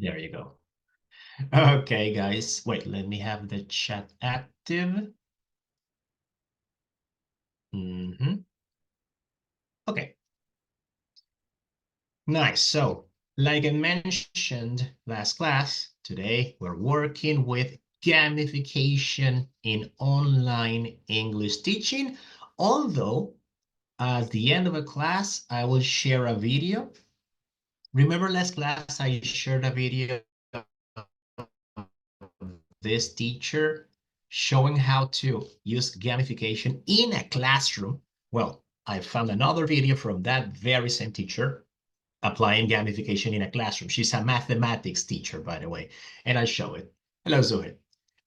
There you go. Okay, guys. Wait, let me have the chat active. Okay, nice. So, like I mentioned last class, today we're working with gamification in online English teaching. Although, at the end of a class, I will share a video. Remember last class, I shared a video this teacher showing how to use gamification in a classroom. Well, I found another video from that very same teacher applying gamification in a classroom. She's a mathematics teacher, by the way, and I'll show it. Hello, Zoe.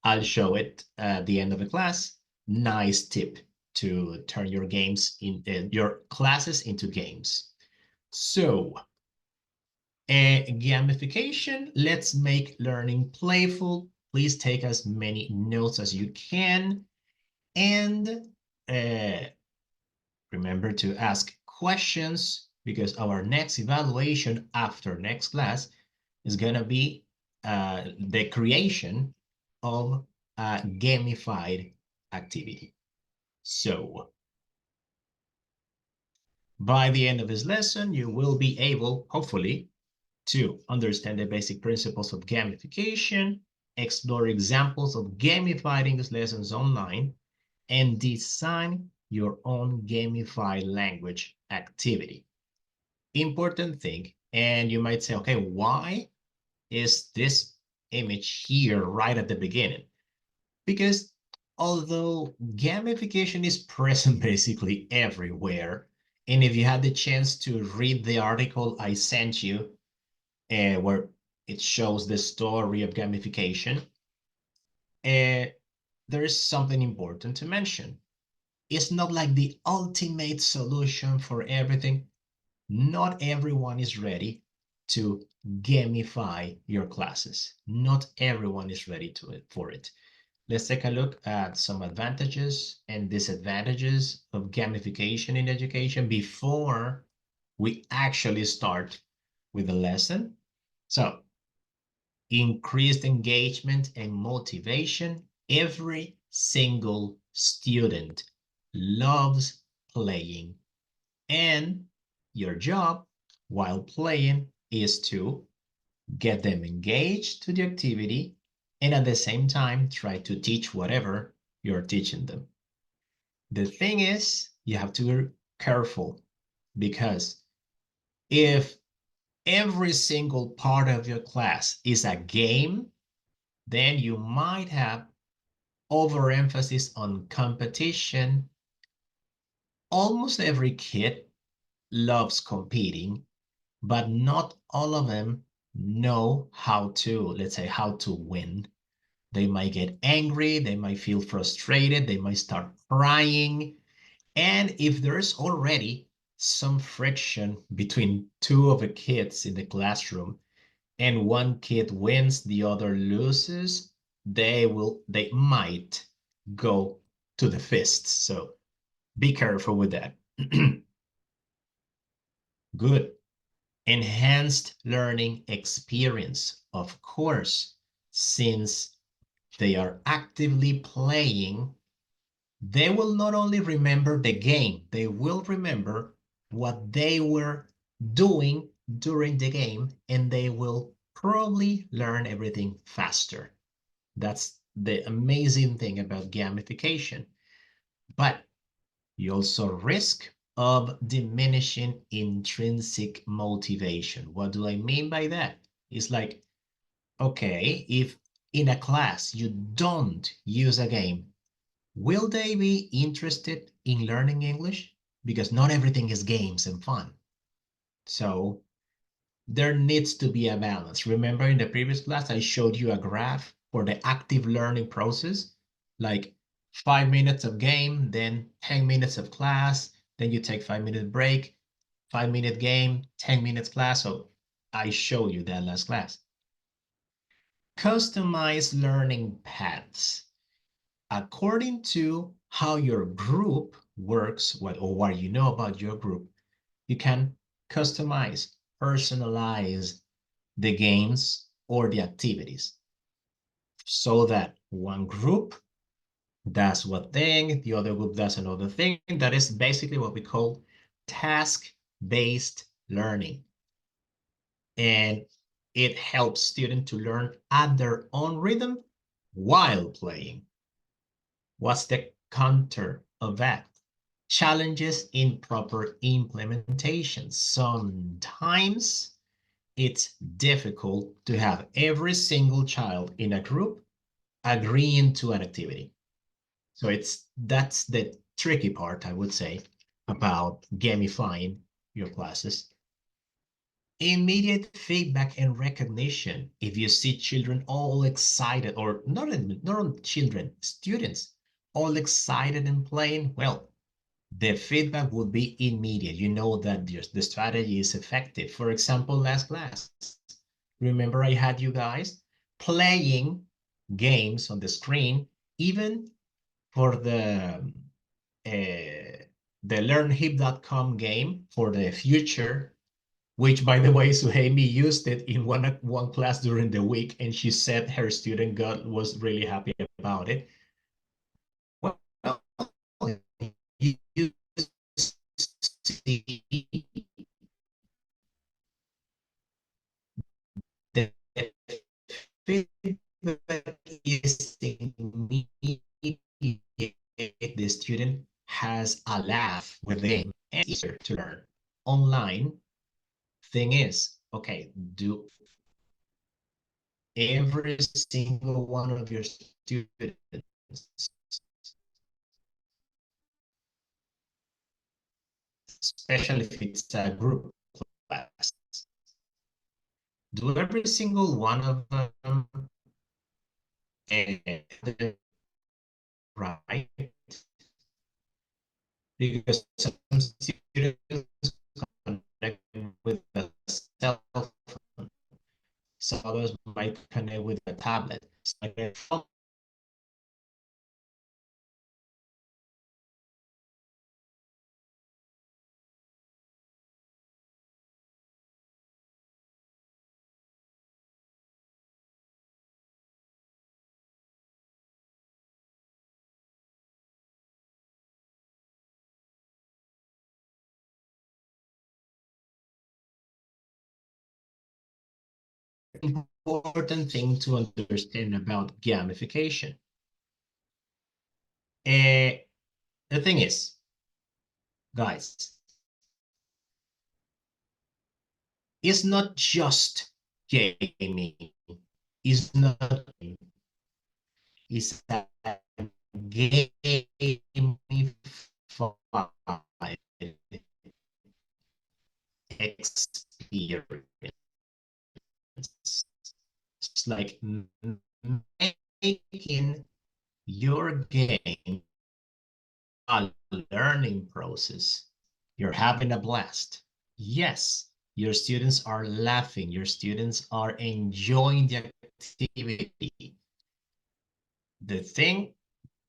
I'll show it at the end of the class. Nice tip to turn your games in your classes into games. So, gamification, let's make learning playful. Please take as many notes as you can. And remember to ask questions because our next evaluation after next class is going to be the creation of a gamified activity. So by the end of this lesson, you will be able, hopefully, to understand the basic principles of gamification, explore examples of gamified English lessons online, and design your own gamified language activity. Important thing, and you might say, okay, why is this image here right at the beginning? Because although gamification is present basically everywhere, and if you had the chance to read the article I sent you, where it shows the story of gamification, there is something important to mention. It's not like the ultimate solution for everything. Not everyone is ready to gamify your classes. Not everyone is ready for it. Let's take a look at some advantages and disadvantages of gamification in education before we actually start with the lesson. So, increased engagement and motivation. Every single student loves playing, and your job while playing is to get them engaged to the activity and at the same time try to teach whatever you're teaching them. The thing is, you have to be careful because if every single part of your class is a game, then you might have overemphasis on competition. Almost every kid loves competing, but not all of them know how to, let's say, how to win. They might get angry, they might feel frustrated, they might start crying. And if there's already some friction between two of the kids in the classroom and one kid wins, the other loses, they might go to the fists. So be careful with that. Good. Enhanced learning experience, of course, since they are actively playing, they will not only remember the game, they will remember what they were doing during the game, and they will probably learn everything faster. That's the amazing thing about gamification. But you also risk of diminishing intrinsic motivation. What do I mean by that? It's like, okay, if in a class you don't use a game, will they be interested in learning English? Because not everything is games and fun. So there needs to be a balance. Remember in the previous class, I showed you a graph for the active learning process, like 5 minutes of game, then 10 minutes of class, then you take 5 minute break, 5 minute game, 10 minutes class. So I showed you that last class. Customize learning paths. According to how your group works, or what you know about your group, you can customize, personalize the games or the activities, so that one group does one thing, the other group does another thing. That is basically what we call task-based learning. And it helps students to learn at their own rhythm while playing. What's the counter of that? Challenges in proper implementation. Sometimes it's difficult to have every single child in a group agreeing to an activity. So that's the tricky part, I would say, about gamifying your classes. Immediate feedback and recognition. If you see children all excited, or not children, students all excited and playing, well, the feedback would be immediate. You know that the strategy is effective. For example, last class, remember I had you guys playing games on the screen, even for the learnhip.com game for the future, which, by the way, Suhaimi used it in one class during the week, and she said her student was really happy about it. Well, you see the feedback is immediate. The student has a laugh with the game and it's easier to learn. Online, thing is, okay, do every single one of your students, especially if it's a group class, do every single one of them right? Because some students connect with a cell phone, some others might connect with a tablet. So important thing to understand about gamification. The thing is, guys, it's not just gaming. It's not. It's a gamified experience. It's like making your game a learning process. You're having a blast. Yes, your students are laughing. Your students are enjoying the activity. The thing,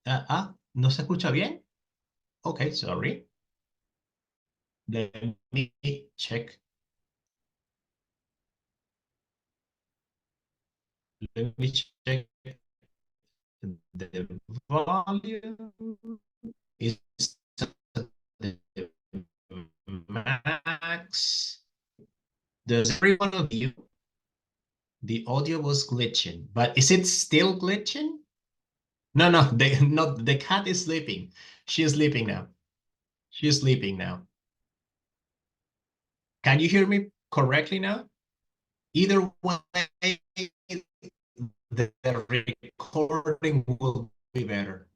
¿no se escucha bien? Okay, sorry. Let me check. Let me check the volume. Is the max? Does every one of you, the audio was glitching, but is it still glitching? No, no, the cat is sleeping. She is sleeping now. She is sleeping now. Can you hear me correctly now? Either way, the recording will be better.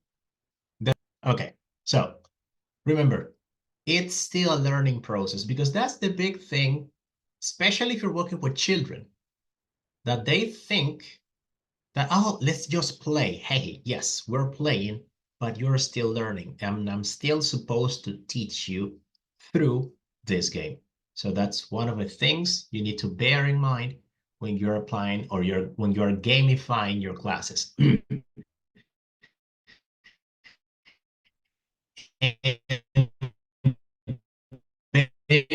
Okay, so remember, it's still a learning process because that's the big thing, especially if you're working with children, that they think that, oh, let's just play. Hey, yes, we're playing, but you're still learning. And I'm still supposed to teach you through this game. So that's one of the things you need to bear in mind when you're applying or when you're gamifying your classes. And bear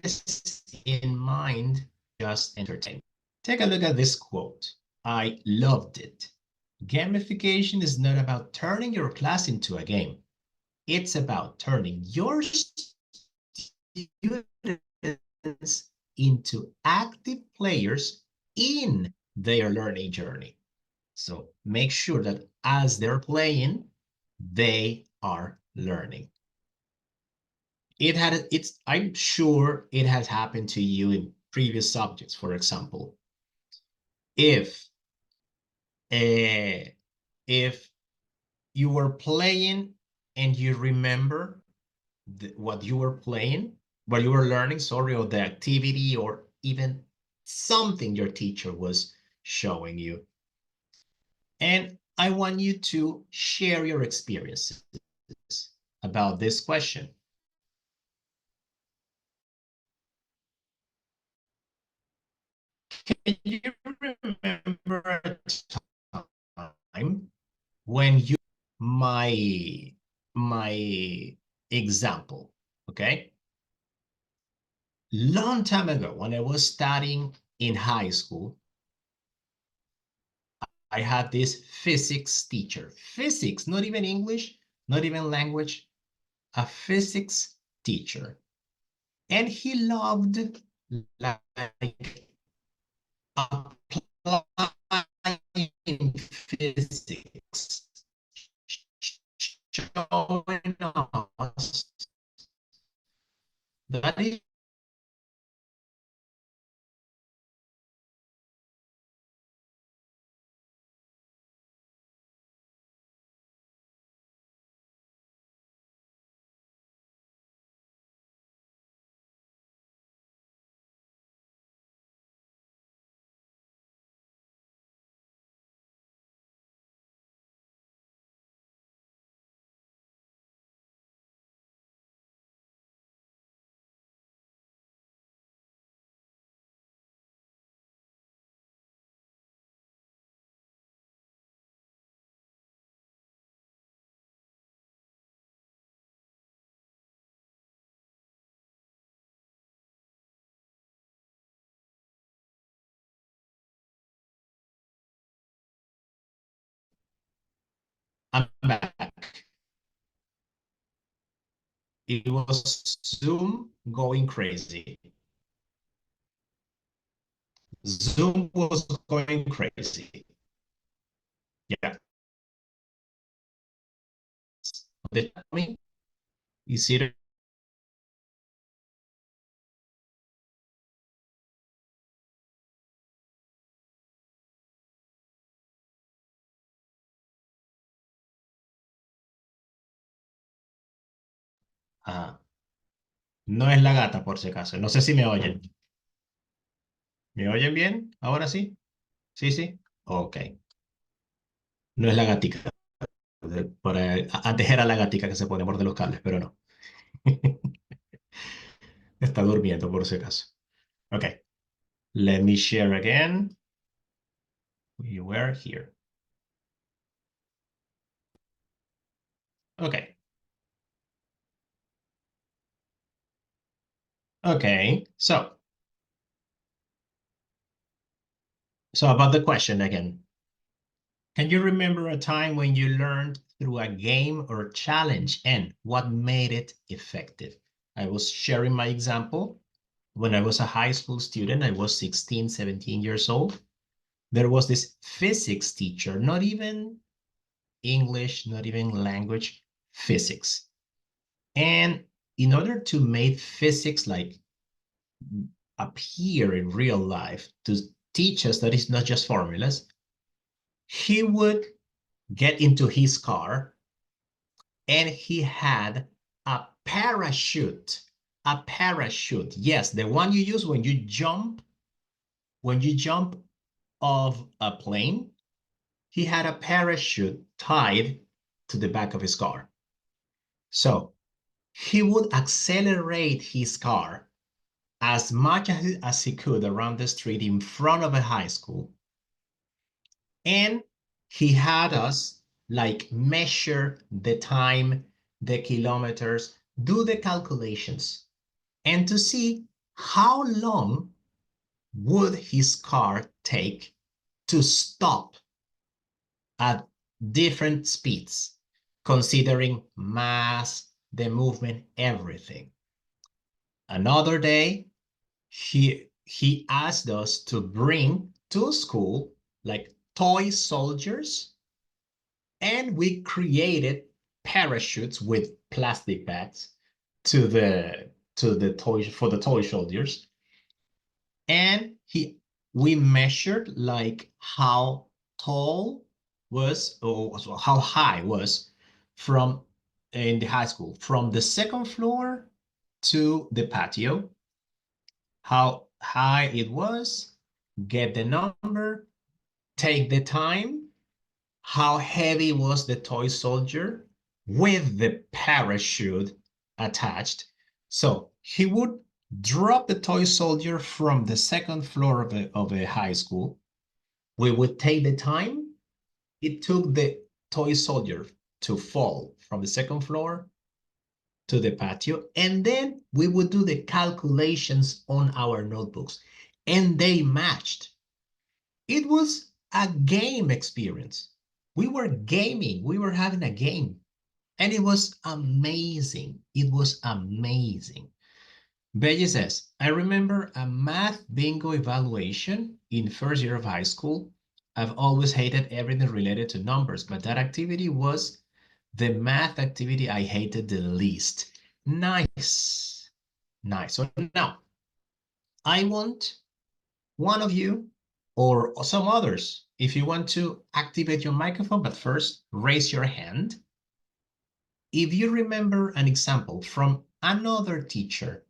this in mind just entertainment. Take a look at this quote. I loved it. Gamification is not about turning your class into a game. It's about turning your students into active players in their learning journey. So make sure that as they're playing, they are learning. I'm sure it has happened to you in previous subjects. For example, if if you were playing and you remember what you were playing, what you were learning, sorry, or the activity, or even something your teacher was showing you. And I want you to share your experiences about this question. Can you remember a time when you my example, okay? Long time ago, when I was studying in high school, I had this physics teacher. Physics, not even English, not even language, a physics teacher. And he loved like applying physics, showing us that is I'm back. It was Zoom going crazy. Zoom was going crazy. Yeah. Did me? You see it? Ajá. No es la gata, por si acaso. No sé si me oyen. ¿Me oyen bien? ¿Ahora sí? Sí, sí. Ok. No es la gatica. Antes era la gatica que se pone por de los cables, pero no. Está durmiendo, por si acaso. Ok. Let me share again. We were here. Okay. Okay. So about the question again. Can you remember a time when you learned through a game or challenge and what made it effective? I was sharing my example. When I was a high school student, I was 16, 17 years old. There was this physics teacher, not even English, not even language, physics. And in order to make physics like appear in real life, to teach us that it's not just formulas, he would get into his car and he had a parachute. A parachute. Yes, the one you use when you jump off a plane. He had a parachute tied to the back of his car. So he would accelerate his car as much as he could around the street in front of a high school. And he had us like measure the time, the kilometers, do the calculations, and to see how long would his car take to stop at different speeds, considering mass, the movement, everything. Another day, he asked us to bring to school like toy soldiers, and we created parachutes with plastic bags to the toy for the toy soldiers, and we measured like how tall was, or how high was, from in the high school, from the second floor to the patio, how high it was, get the number, take the time, how heavy was the toy soldier with the parachute attached. So he would drop the toy soldier from the second floor of a high school. We would take the time it took the toy soldier to fall from the second floor to the patio, and then we would do the calculations on our notebooks, and they matched. It was a game experience. We were gaming, we were having a game, and it was amazing. It was amazing. Belly says, I remember a math bingo evaluation in first year of high school. I've always hated everything related to numbers, but that activity was the math activity I hated the least. Nice. Nice. So now I want one of you or some others, if you want to activate your microphone, but first raise your hand. If you remember an example from another teacher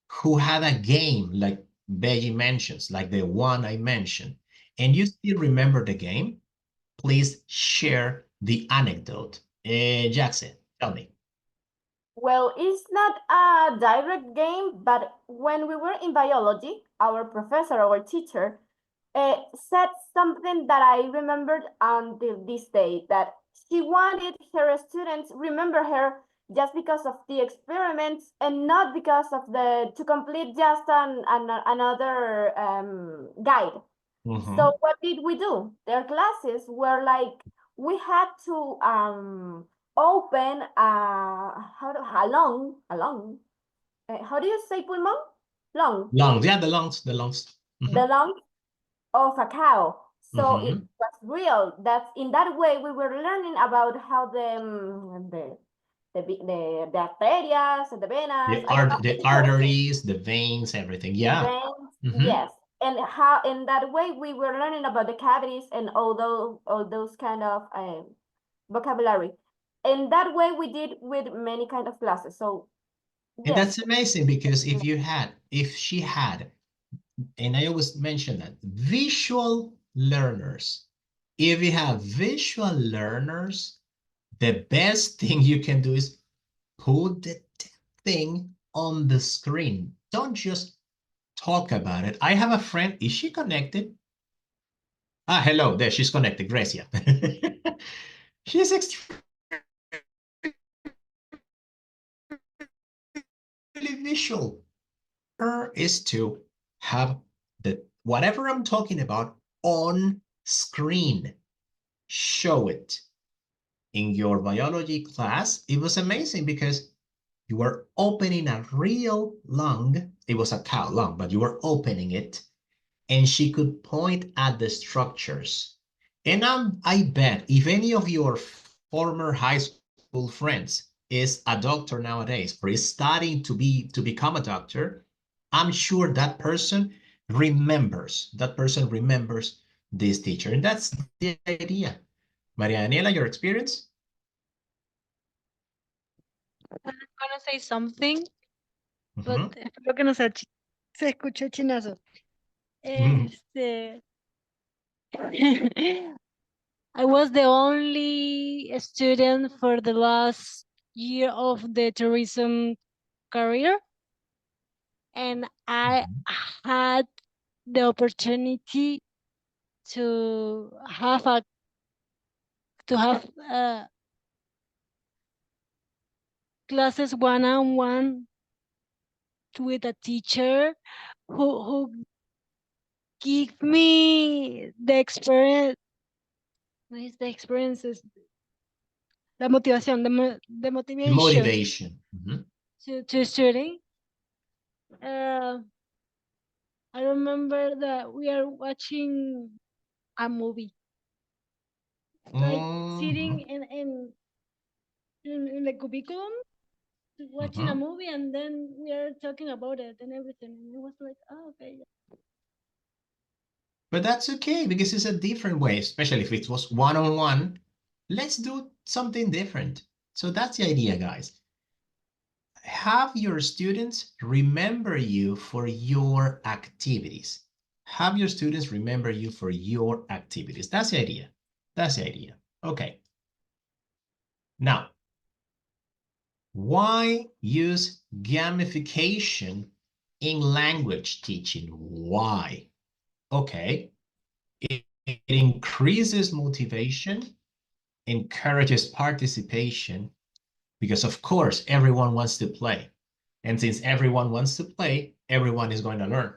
who had a game like Beji mentions, like the one I mentioned, and you still remember the game, please share the anecdote. Jackson, tell me. Well, it's not a direct game, but when we were in biology, our professor, our teacher, said something that I remembered until this day, that she wanted her students remember her just because of the experiments and not because of the to complete just another guide. So what did we do? Their classes were like we had to open how do you say pulmon? Lung. Lungs, yeah, the lungs, the lungs. The lung of a cow. So it Mhm. was real. That's in that way we were learning about how the bacteria and the venas. I don't know The how to say it. arteries, the veins, everything. Yeah. Veins, Hmm. yes. And how in that way we were learning about the cavities and all those kind of vocabulary. In that way we did with many kind of classes. So And yes. that's amazing because if she had, and I always mention that, visual learners, if you have visual learners, the best thing you can do is put the thing on the screen. Don't just talk about it. I have a friend. Is she connected? Ah, hello. There, she's connected. Gracia. She's extremely visual. Her is to have the whatever I'm talking about on screen. Show it. In your biology class, it was amazing because you were opening a real lung. It was a cow lung, but you were opening it, and she could point at the structures. And I bet if any of your former high school friends is a doctor nowadays or is studying to become a doctor, I'm sure that person remembers this teacher. And that's the idea. Maria Daniela, your experience? I'm gonna say something, but Mhm. espero que no se escuche chinazo. Mhm. Este, I was the only student for the last year of the tourism career, and I had the opportunity to have a to have classes one-on-one with a teacher who give me the experience. What is the experiences? La motivación, the motivation Motivation. Mhm. to studying. I remember that we are watching a movie, like sitting Mhm. in the curriculum, watching a Mhm. movie, and then we are talking about it and everything. And it was like, oh, okay. But that's okay because it's a different way, especially if it was one-on-one. Let's do something different. So that's the idea, guys. Have your students remember you for your activities. Have your students remember you for your activities. That's the idea. That's the idea. Okay. Now, why use gamification in language teaching? Why? Okay. It increases motivation, encourages participation, because of course everyone wants to play. And since everyone wants to play, everyone is going to learn.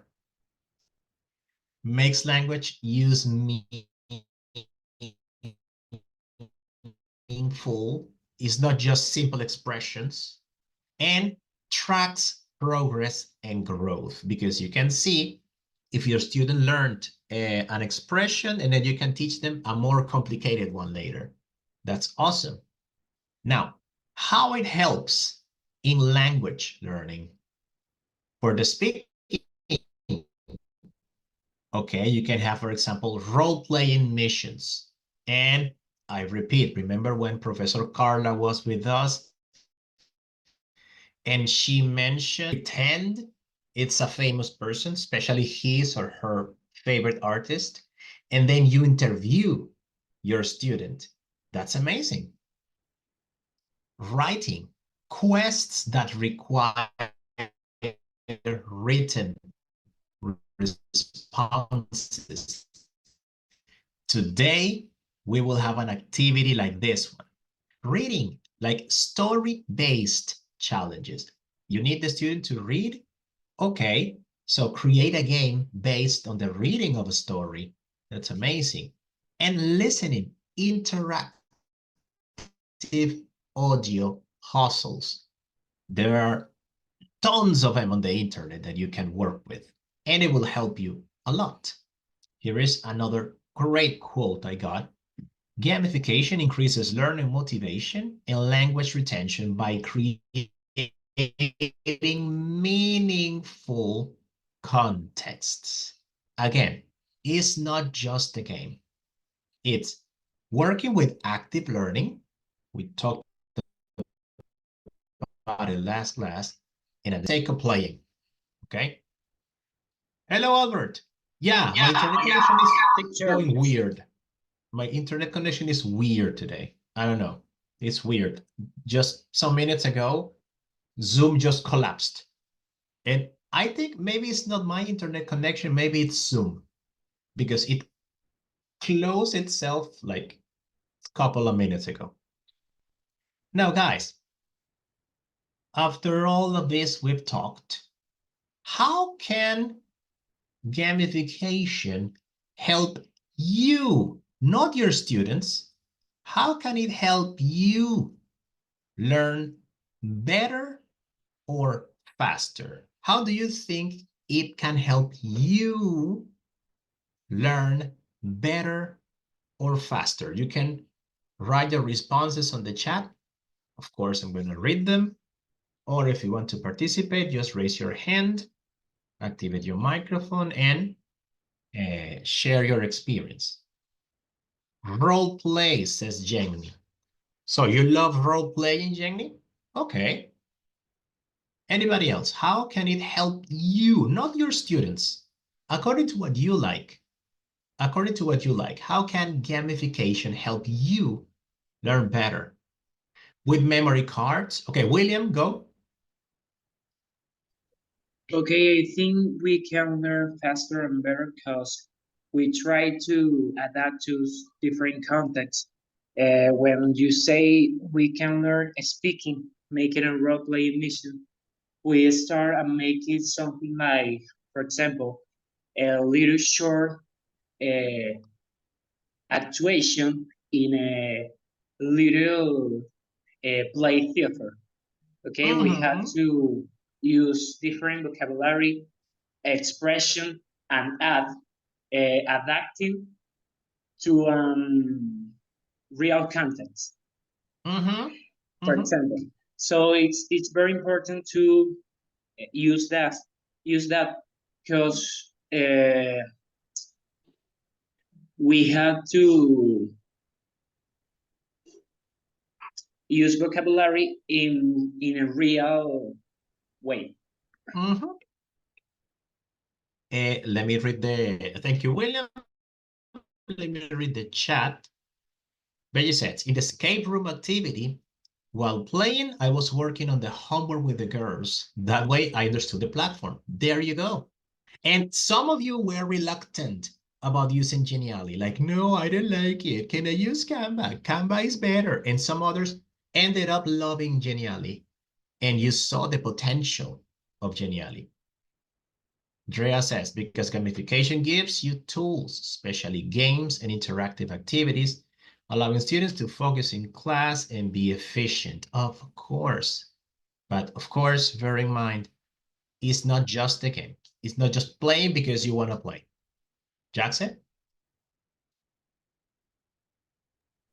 Makes language use meaningful, is not just simple expressions, and tracks progress and growth, because you can see if your student learned an expression and then you can teach them a more complicated one later. That's awesome. Now, how it helps in language learning. For the speaking, okay, you can have, for example, role-playing missions. And I repeat, remember when Professor Carla was with us and she mentioned pretend it's a famous person, especially his or her favorite artist, and then you interview your student. That's amazing. Writing quests that require written responses. Today, we will have an activity like this one. Reading, like story-based challenges. You need the student to read? Okay, so create a game based on the reading of a story. That's amazing. And listening, interactive audio puzzles. There are tons of them on the internet that you can work with, and it will help you a lot. Here is another great quote I got. Gamification increases learning motivation and language retention by creating meaningful contexts. Again, it's not just a game. It's working with active learning. We talked about it last class, and at the sake of playing. Okay. Hello, Albert. Yeah, my internet connection is going weird. My internet connection is weird today. I don't know. It's weird. Just some minutes ago, Zoom just collapsed. And I think maybe it's not my internet connection, maybe it's Zoom, because it closed itself like a couple of minutes ago. Now, guys, after all of this we've talked, how can gamification help you, not your students? How can it help you learn better or faster? How do you think it can help you learn better or faster? You can write your responses on the chat. Of course, I'm going to read them. Or if you want to participate, just raise your hand, activate your microphone, and share your experience. Role play, says Jenny. So you love role playing, Jenny? Okay. Anybody else? How can it help you, not your students, according to what you like? According to what you like, how can gamification help you learn better? With memory cards? Okay, William, go. Okay, I think we can learn faster and better because we try to adapt to different contexts. When you say we can learn speaking, making a role-playing mission, we start and make it something like, for example, a little short actuation in a little play theater. Okay, we had to use different vocabulary, expression, and add adapting to real context. For example, so it's very important to use that because we have to use vocabulary in a real way. Let me read thank you, William. Let me read the chat. Benji says, in the escape room activity, while playing, I was working on the homework with the girls. That way I understood the platform. There you go. And some of you were reluctant about using Genially. Like, no, I don't like it. Can I use Canva? Canva is better. And some others ended up loving Genially. And you saw the potential of Genially. Drea says, because gamification gives you tools, especially games and interactive activities, allowing students to focus in class and be efficient. Of course. But of course, bear in mind, it's not just a game. It's not just playing because you want to play. Jackson?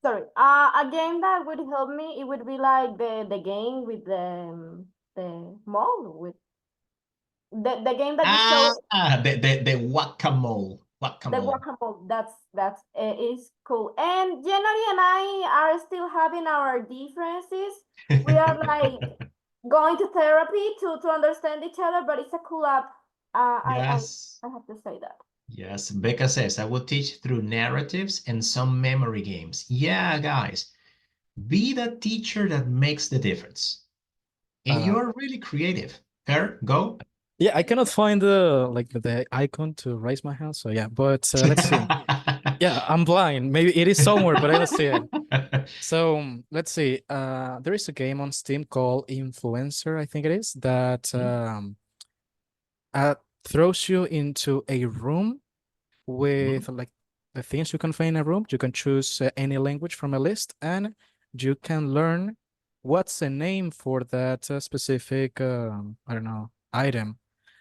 Sorry, a game that would help me, it would be like the game with the mall with the game that you showed. The whack-a-mole. The guacamole, that's is cool. And January and I are still having our differences. We are like going to therapy to understand each other, but it's a cool app. Yes. I have to say that. Yes, Becca says, I will teach through narratives and some memory games. Yeah, guys, be the teacher that makes the difference. And you're really creative. Per, go. Yeah, I cannot find the icon to raise my hand. So yeah, but let's see. Yeah, I'm blind. Maybe it is somewhere, but I don't see it. So let's see. There is a game on Steam called Influencer, I think it is, that throws you into a room with like the things you can find in a room. You can choose any language from a list, and you can learn what's the name for that specific, I don't know, item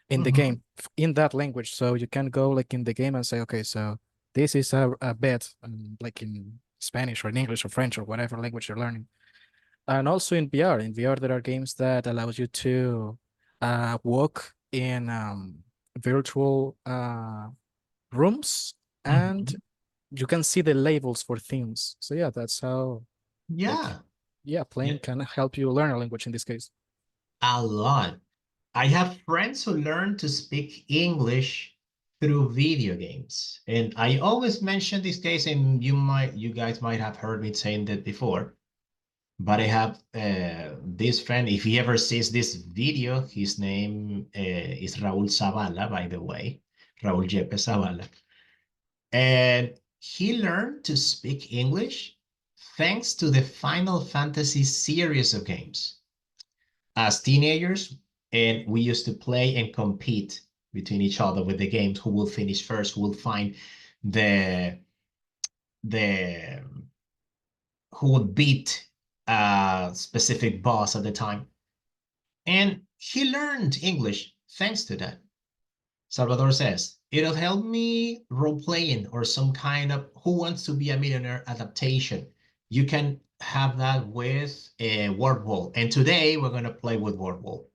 in the game in that language. So you can go like in the game and say, okay, so this is a bet, like in Spanish or in English or French or whatever language you're learning. And also in VR. In VR, there are games that allows you to walk in virtual rooms, and you can see the labels for themes. So yeah, that's how. Playing can help you learn a language in this case. A lot. I have friends who learn to speak English through video games. And I always mention this case, and you guys might have heard me saying that before. But I have this friend, if he ever sees this video, his name is Raúl Zavala, by the way, Raúl Yepe Zavala. And he learned to speak English thanks to the Final Fantasy series of games. As teenagers, and we used to play and compete between each other with the games, who will finish first, who will find who would beat a specific boss at the time. And he learned English thanks to that. Salvador says, it'll help me role-playing or some kind of Who Wants to Be a Millionaire adaptation. You can have that with a word wall. And today we're going to play with word wall.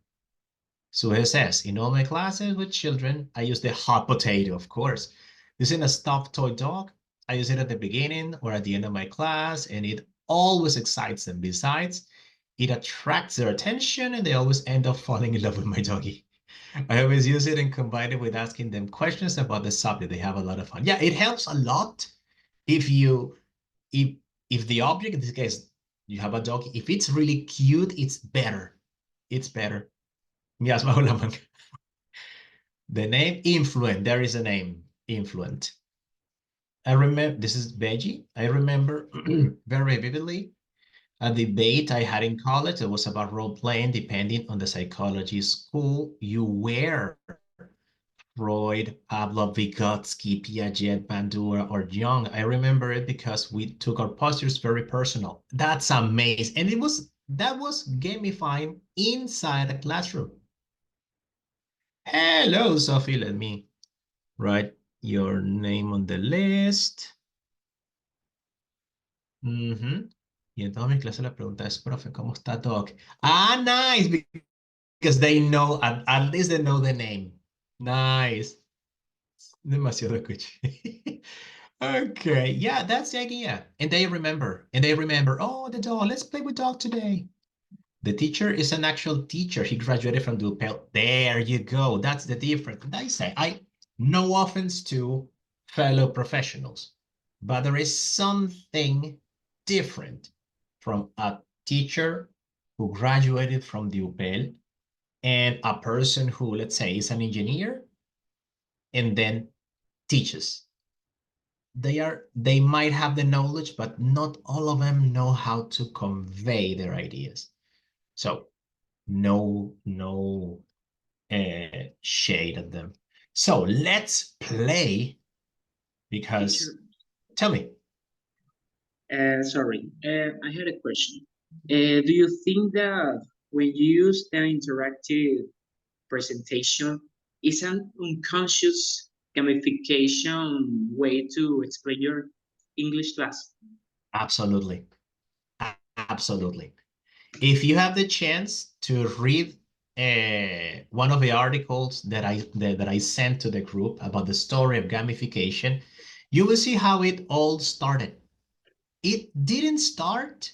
So he says, in all my classes with children, I use the hot potato, of course. Using a stuffed toy dog, I use it at the beginning or at the end of my class, and it always excites them. Besides, it attracts their attention, and they always end up falling in love with my doggy. I always use it and combine it with asking them questions about the subject. They have a lot of fun. Yeah, it helps a lot if the object, in this case, you have a dog, if it's really cute, it's better. It's better. Yes, the name Influent, there is a name, Influent. I remember, this is Veggie. I remember very vividly a debate I had in college that was about role-playing. Depending on the psychology school you were Freud, Pavlov, Vygotsky, Piaget, Bandura, or Jung. I remember it because we took our postures very personal. That's amazing. And that was gamifying inside a classroom. Hello, Sophie. Let me write your name on the list. Y en todas mis clases la pregunta es, profe, ¿cómo está Doc? Ah, nice, because they know, at least they know the name. Nice. Demasiado coche. Okay, yeah, that's the idea. And they remember, oh, the dog, let's play with dog today. The teacher is an actual teacher. He graduated from DuPel. There you go. That's the difference. I say, no offense to fellow professionals, but there is something different from a teacher who graduated from DuPel and a person who, let's say, is an engineer and then teaches. They might have the knowledge, but not all of them know how to convey their ideas. So no shade at them. So let's play, because Teacher, tell me. sorry, I had a question. Do you think that when you use an interactive presentation, is an unconscious gamification way to explain your English class? Absolutely. Absolutely. If you have the chance to read one of the articles that I sent to the group about the story of gamification, you will see how it all started. It didn't start,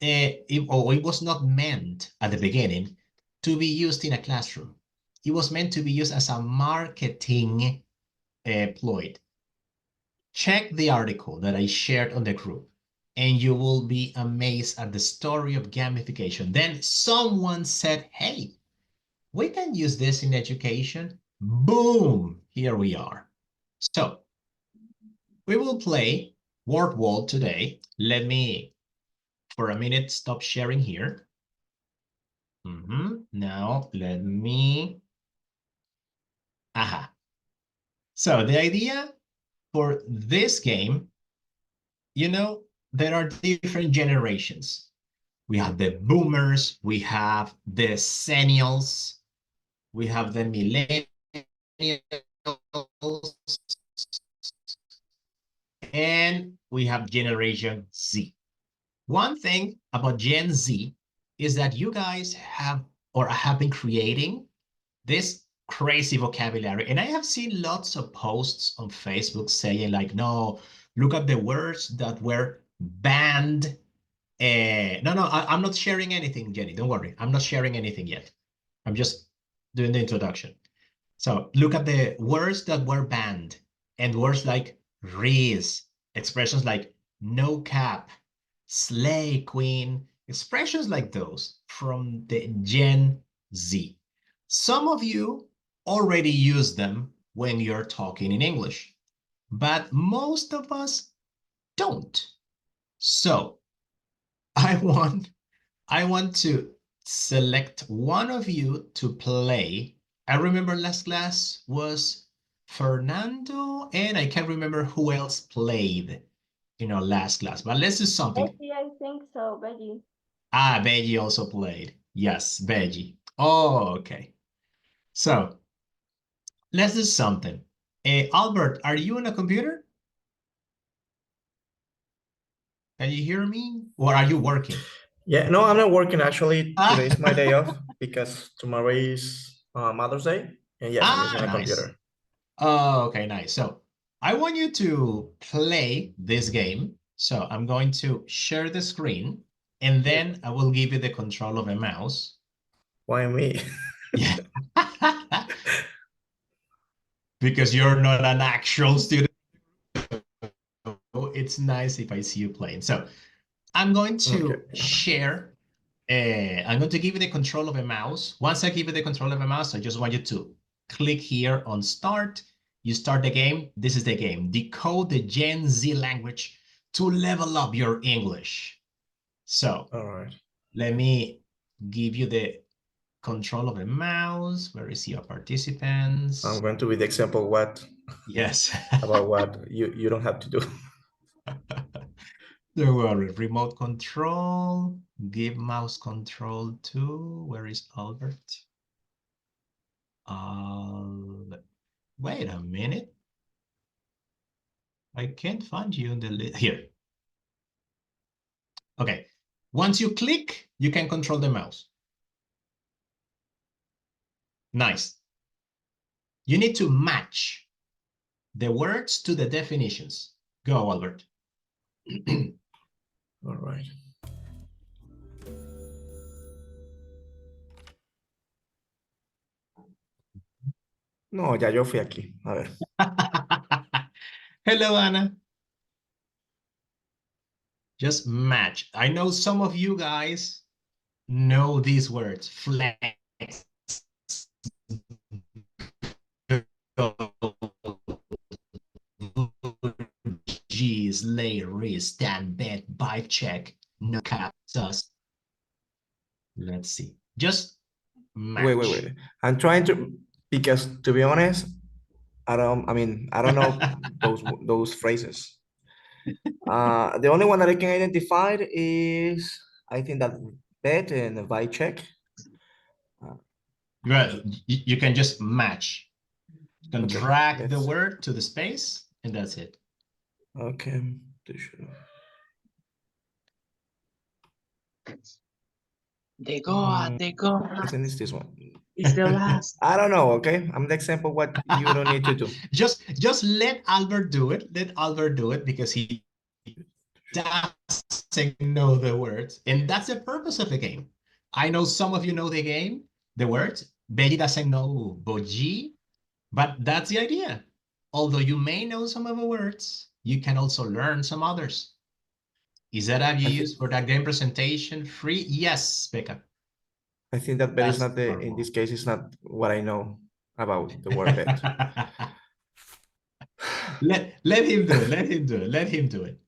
it was not meant at the beginning to be used in a classroom. It was meant to be used as a marketing ploy. Check the article that I shared on the group, and you will be amazed at the story of gamification. Then someone said, hey, we can use this in education. Boom, here we are. So we will play word wall today. Let me, for a minute, stop sharing here. Now let me, So the idea for this game, there are different generations. We have the boomers, we have the senials, we have the millennials, and we have Generation Z. One thing about Gen Z is that you guys have been creating this crazy vocabulary. And I have seen lots of posts on Facebook saying like, no, look at the words that were banned. No, I'm not sharing anything, Jenny. Don't worry. I'm not sharing anything yet. I'm just doing the introduction. So look at the words that were banned, and words like Riz, expressions like no cap, slay queen, expressions like those from the Gen Z. Some of you already use them when you're talking in English, but most of us don't. So I want to select one of you to play. I remember last class was Fernando, and I can't remember who else played in our last class, but let's do something. Betty, I think so, Betty. Beji also played. Yes, Beji. Oh, okay. So let's do something. Albert, are you on a computer? Can you hear me? Or are you working? Yeah, no, I'm not working actually. Today's my day off because tomorrow is Mother's Day. And yes, I'm using a nice. computer. Oh, okay, nice. So I want you to play this game. So I'm going to share the screen, and then I will give you the control of a mouse. Why me? Yeah. Because you're not an actual student. It's nice if I see you playing. So I'm going to share. I'm going to give you the control of a mouse. Once I give you the control of a mouse, I just want you to click here on start. You start the game. This is the game. Decode the Gen Z language to level up your English. So All right. let me give you the control of the mouse. Where is your participants? I'm going to be the example what Yes. about what you don't have to do. Don't worry. Remote control. Give mouse control to. Where is Albert? Wait a minute. I can't find you in the list. Here. Okay. Once you click, you can control the mouse. Nice. You need to match the words to the definitions. Go, Albert. All right. No, ya yo fui aquí. A ver. Hello, Anna. Just match. I know some of you guys know these words. Flex. G's, lay, raise, stand, bet, buy, check, no cap, sus. Let's see. Just match. Wait. I'm trying to, because to be honest, I don't know those phrases. The only one that I can identify is, I think that bet and buy check. Well, you can just match. You can Okay, drag the let's- word to the space, and that's it. Okay. They go, they go. I think it's this one. It's the last. I don't know, okay? I'm the example what you don't need to do. Just let Albert do it. Let Albert do it because he doesn't know the words. And that's the purpose of the game. I know some of you know the game, the words. Betty doesn't know boji, but that's the idea. Although you may know some of the words, you can also learn some others. Is that app you use for that game presentation free? Yes, Becca. I think that bet is That's not the, in normal. this case, it's not what I know about the word bet. let him do it. Let him do it. Let him do it.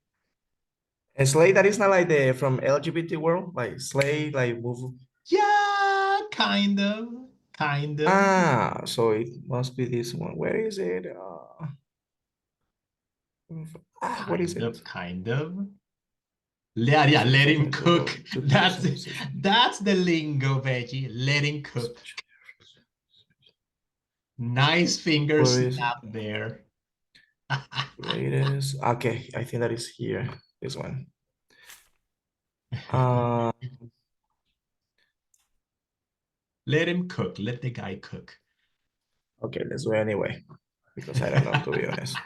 And slay, that is not like the from LGBT world, like slay, like move. Yeah, kind of. Ah, so it must be this one. Where is it? What is it? Kind of. Yeah, let him cook. That's the lingo, Veggie. Let him cook. Nice finger snap there. Greatest. Okay, I think that is here. This one. Let him cook. Let the guy cook. Okay, let's do it anyway, because I don't know, to be honest.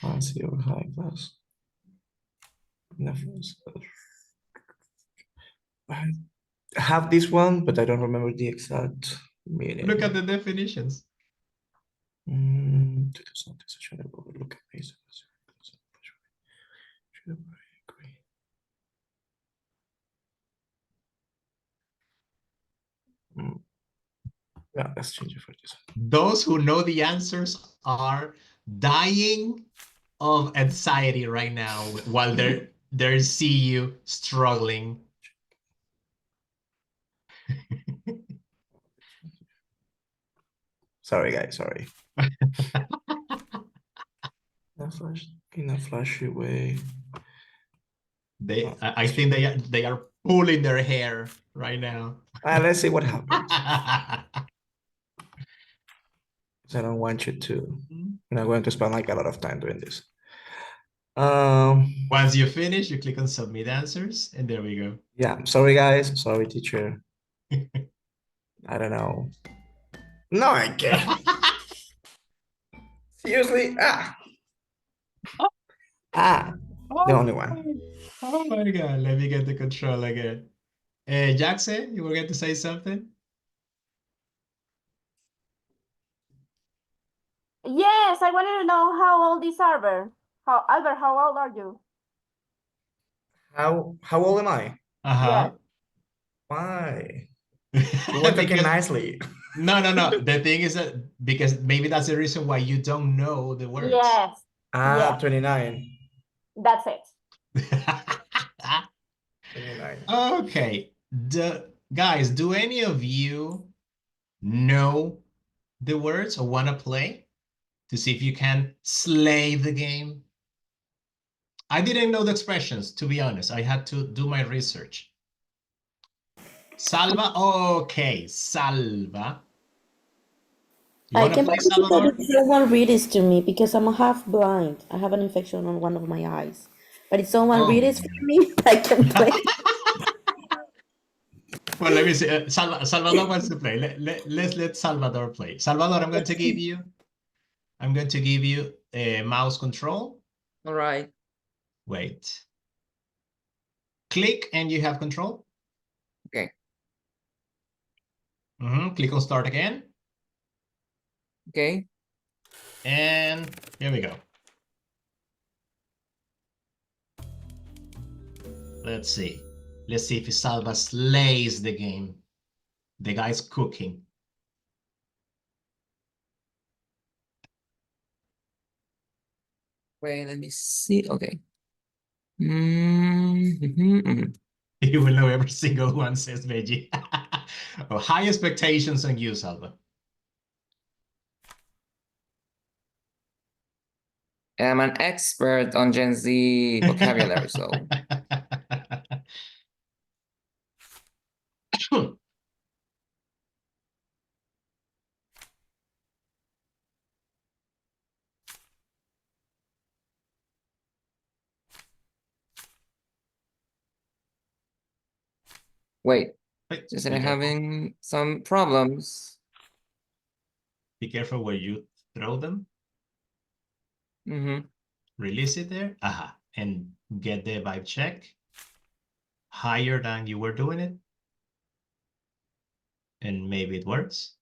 Fancy or high class. I have this one, but I don't remember the exact meaning. Look at the definitions. Yeah, let's change it for this one. Those who know the answers are dying of anxiety right now while they see you struggling. Sorry, guys. Sorry. In a flashy way. I think they are pulling their hair right now. Let's see what happens. I don't want you to. I'm not going to spend like a lot of time doing this. Once you finish, you click on submit answers, and there we go. Yeah, sorry guys. Sorry, teacher. I don't know. No, I can't. Seriously? The only one. Oh my God, let me get the control again. Jackson, you were going to say something? Yes, I wanted to know how old is Albert. Albert, how old are you? How old am I? Uh-huh. Why? You were talking nicely. No. The thing is that because maybe that's the reason why you don't know the words. Yes. Yes. 29. That's it. 29. Okay. Guys, do any of you know the words or want to play to see if you can slay the game? I didn't know the expressions, to be honest. I had to do my research. Salva, okay, salva. You I want to can play, participate Salvador? if someone read it to me because I'm half blind. I have an infection on one of my eyes. But if someone read it for me, I can play. Well, let me see. Salvador wants to play. Let's let Salvador play. Salvador, I'm going to give you a mouse control. All right. Wait. Click and you have control. Okay. Click on start again. Okay. And here we go. Let's see. Let's see if Salva slays the game. The guy's cooking. Wait, let me see. Okay. Mm-hmm. You will know every single one, says Veggie. Oh, high expectations on you, Salva. I'm an expert on Gen Z vocabulary, so. Wait, just Be careful. having some problems. Be careful where you throw them. Mm-hmm. Release it there. Aha. And get the vibe check. Higher than you were doing it. And maybe it works.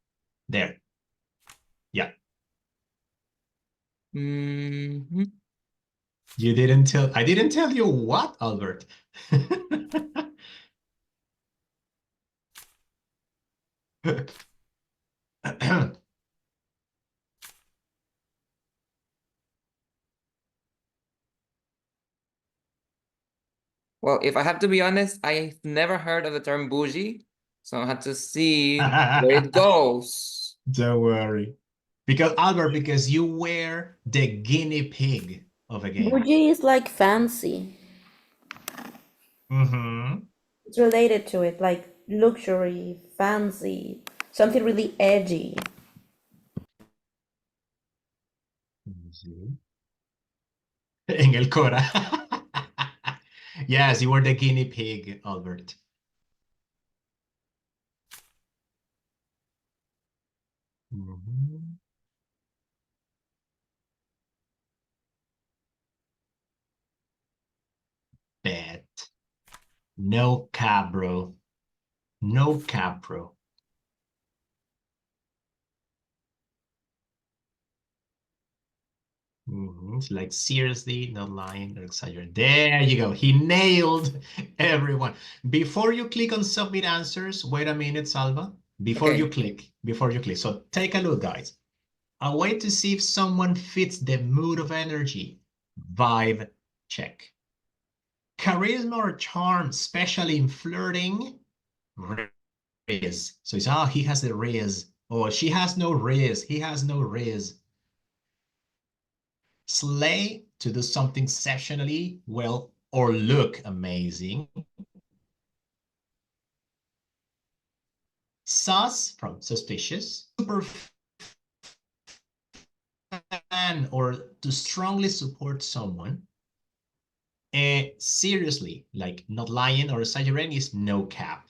There. Yeah. Mm-hmm. You didn't tell. I didn't tell you what, Albert. Well, if I have to be honest, I've never heard of the term bougie, so I had to see where it goes. Don't worry. Because, Albert, because you were the guinea pig of a game. Bougie is like fancy. It's related to it, like luxury, fancy, something really edgy. En el Cora. Yes, you were the guinea pig, Albert. Bet. No cap, bro. No cap, bro. It's like seriously, not lying or exaggerating. There you go. He nailed everyone. Before you click on submit answers, wait a minute, Salva. Before you click. So take a look, guys. A way to see if someone fits the mood of energy. Vibe check. Charisma or charm, especially in flirting. Riz. So it's, he has the riz. Oh, she has no riz. He has no riz. Slay, to do something exceptionally well or look amazing. Sus, from suspicious. Super fan or to strongly support someone. Seriously, like not lying or exaggerating, is no cap.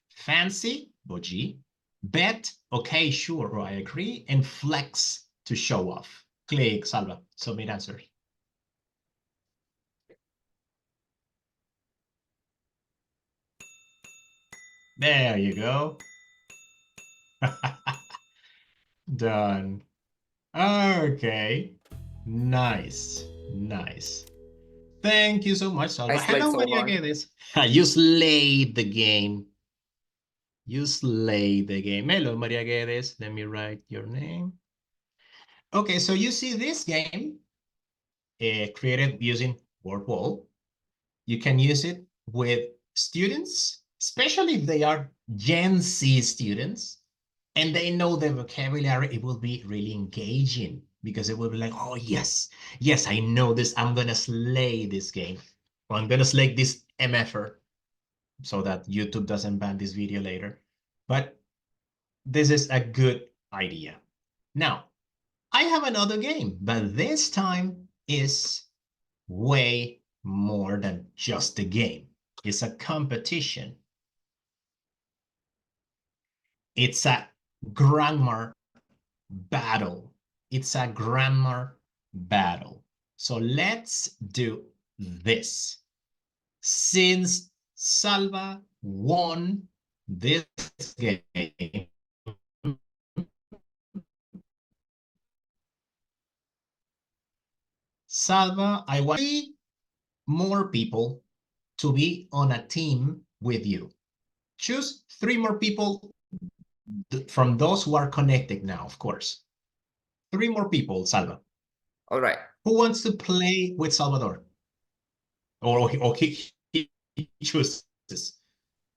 Fancy, boji. Bet, okay, sure, or I agree. And flex, to show off. Click, Salva, submit answers. There you go. Done. Okay. Nice. Thank you so much, Salva. Hello, Maria Guedes. You slayed the game. Hello, Maria Guedes. Let me write your name. Okay, so you see this game created using Word Wall. You can use it with students especially if they are Gen Z students and they know the vocabulary, it will be really engaging because it will be like, oh, yes, I know this. I'm going to slay this game. Or I'm going to slay this MFer so that YouTube doesn't ban this video later. But this is a good idea. Now, I have another game, but this time is way more than just a game. It's a competition. It's a grammar battle. It's a grammar battle. So let's do this. Since Salva won this game, Salva, I want 3 more people to be on a team with you. Choose 3 more people from those who are connected now, of course. 3 more people, Salva. All right. Who wants to play with Salvador? Or he chooses.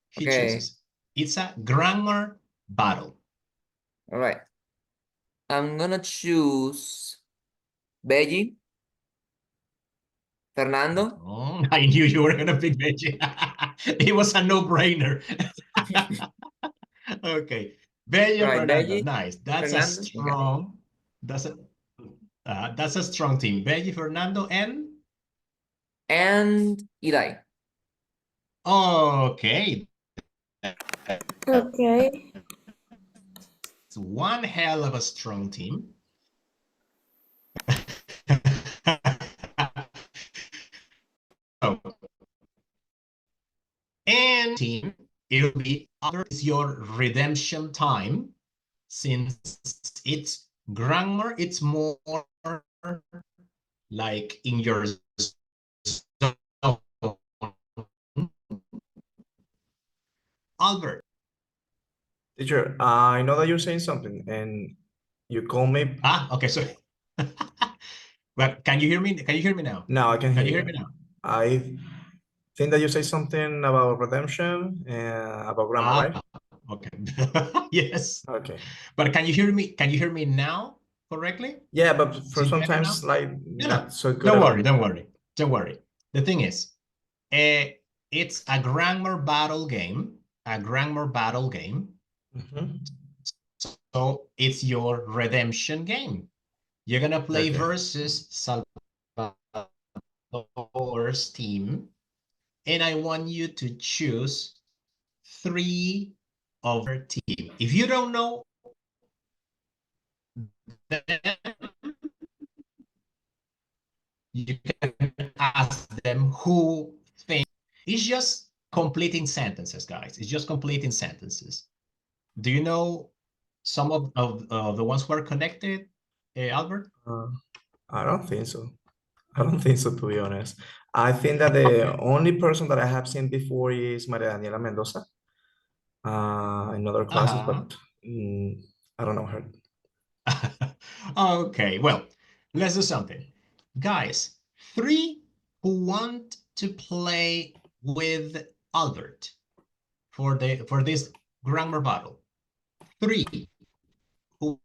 He Okay. chooses. It's a grammar battle. All right. I'm gonna choose Beji, Fernando. Oh, I knew you were gonna pick Benji. It was a no-brainer. Okay. Bello Right, Fernando. Beji, Nice. That's a Fernando. Okay. strong. That's a strong team. Bello, Fernando, and Irai. okay. Okay. It's one hell of a strong team. Oh. And team, it'll be other is your redemption time, since it's grammar, it's more like in your zone. Albert. Teacher, I know that you're saying something and you call me. Okay, sorry. But can you hear me? Can you hear me now? No, I can Can hear you you. hear me now? I think that you say something about redemption and about grammar, right? Okay. Yes. Okay. But can you hear me? Can you hear me now correctly? Yeah, but for See better sometimes now? like No, not so good don't at all. worry, don't worry, don't worry. The thing is, it's a grammar battle game, Mhm. So it's your redemption game. You're gonna play Okay. versus Salvador's team, and I want you to choose 3 of your team. If you don't know them, you can ask them who think. It's just completing sentences, guys. It's just completing sentences. Do you know some of the ones who are connected, Albert? I don't think so. I don't think so, to be honest. I think that the only person that I have seen before is Maria Daniela Mendoza in other classes, but I don't know her. Okay, well, let's do something. Guys, 3 who want to play with Albert for this grammar battle. 3 who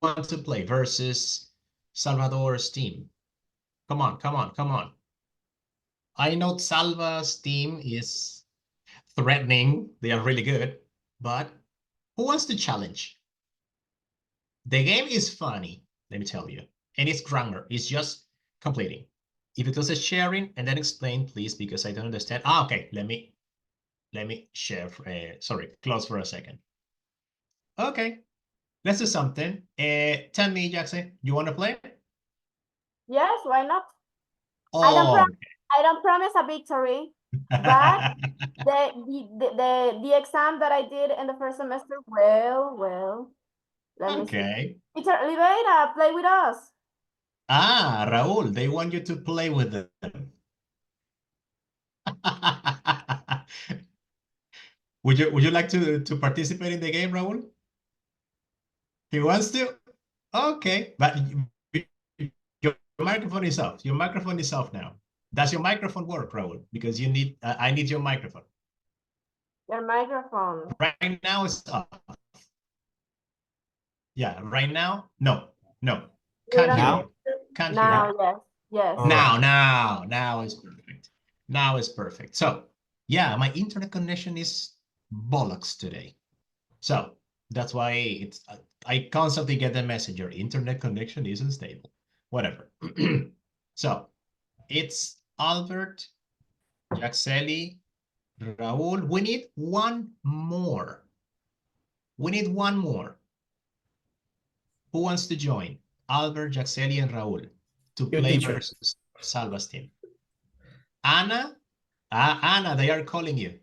want to play versus Salvador's team. Come on, come on, come on. I know Salva's team is threatening. They are really good, but who wants to challenge? The game is funny, let me tell you, and it's grammar. It's just completing. If you close the sharing and then explain, please, because I don't understand. Okay, let me share. Sorry, close for a second. Okay, let's do something. Tell me, Jackson, you want to play? Yes, why not? Oh, I don't promise a victory, but the exam that I did in the first semester, well, let me see. okay. Teacher Oliveira, play with us. Raul, they want you to play with them. Would you like to participate in the game, Raul? He wants to? Okay, but your microphone is off. Your microphone is off now. Does your microphone work, Raul? Because you need I need your microphone. Your microphone. Right now it's off. Yeah, right now, no. Can't hear Now? you. Can't hear Now, you. yes, yes. All right. Now is perfect. Now is perfect. So, yeah, my internet connection is bollocks today. So that's why it's I constantly get the message, your internet connection isn't stable. Whatever. So it's Albert, Jaxeli, Raul. We need one more. We need one more. Who wants to join? Albert, Jaxeli, and Raul to You, play teacher. versus Salva's team. Anna? Anna, they are calling you.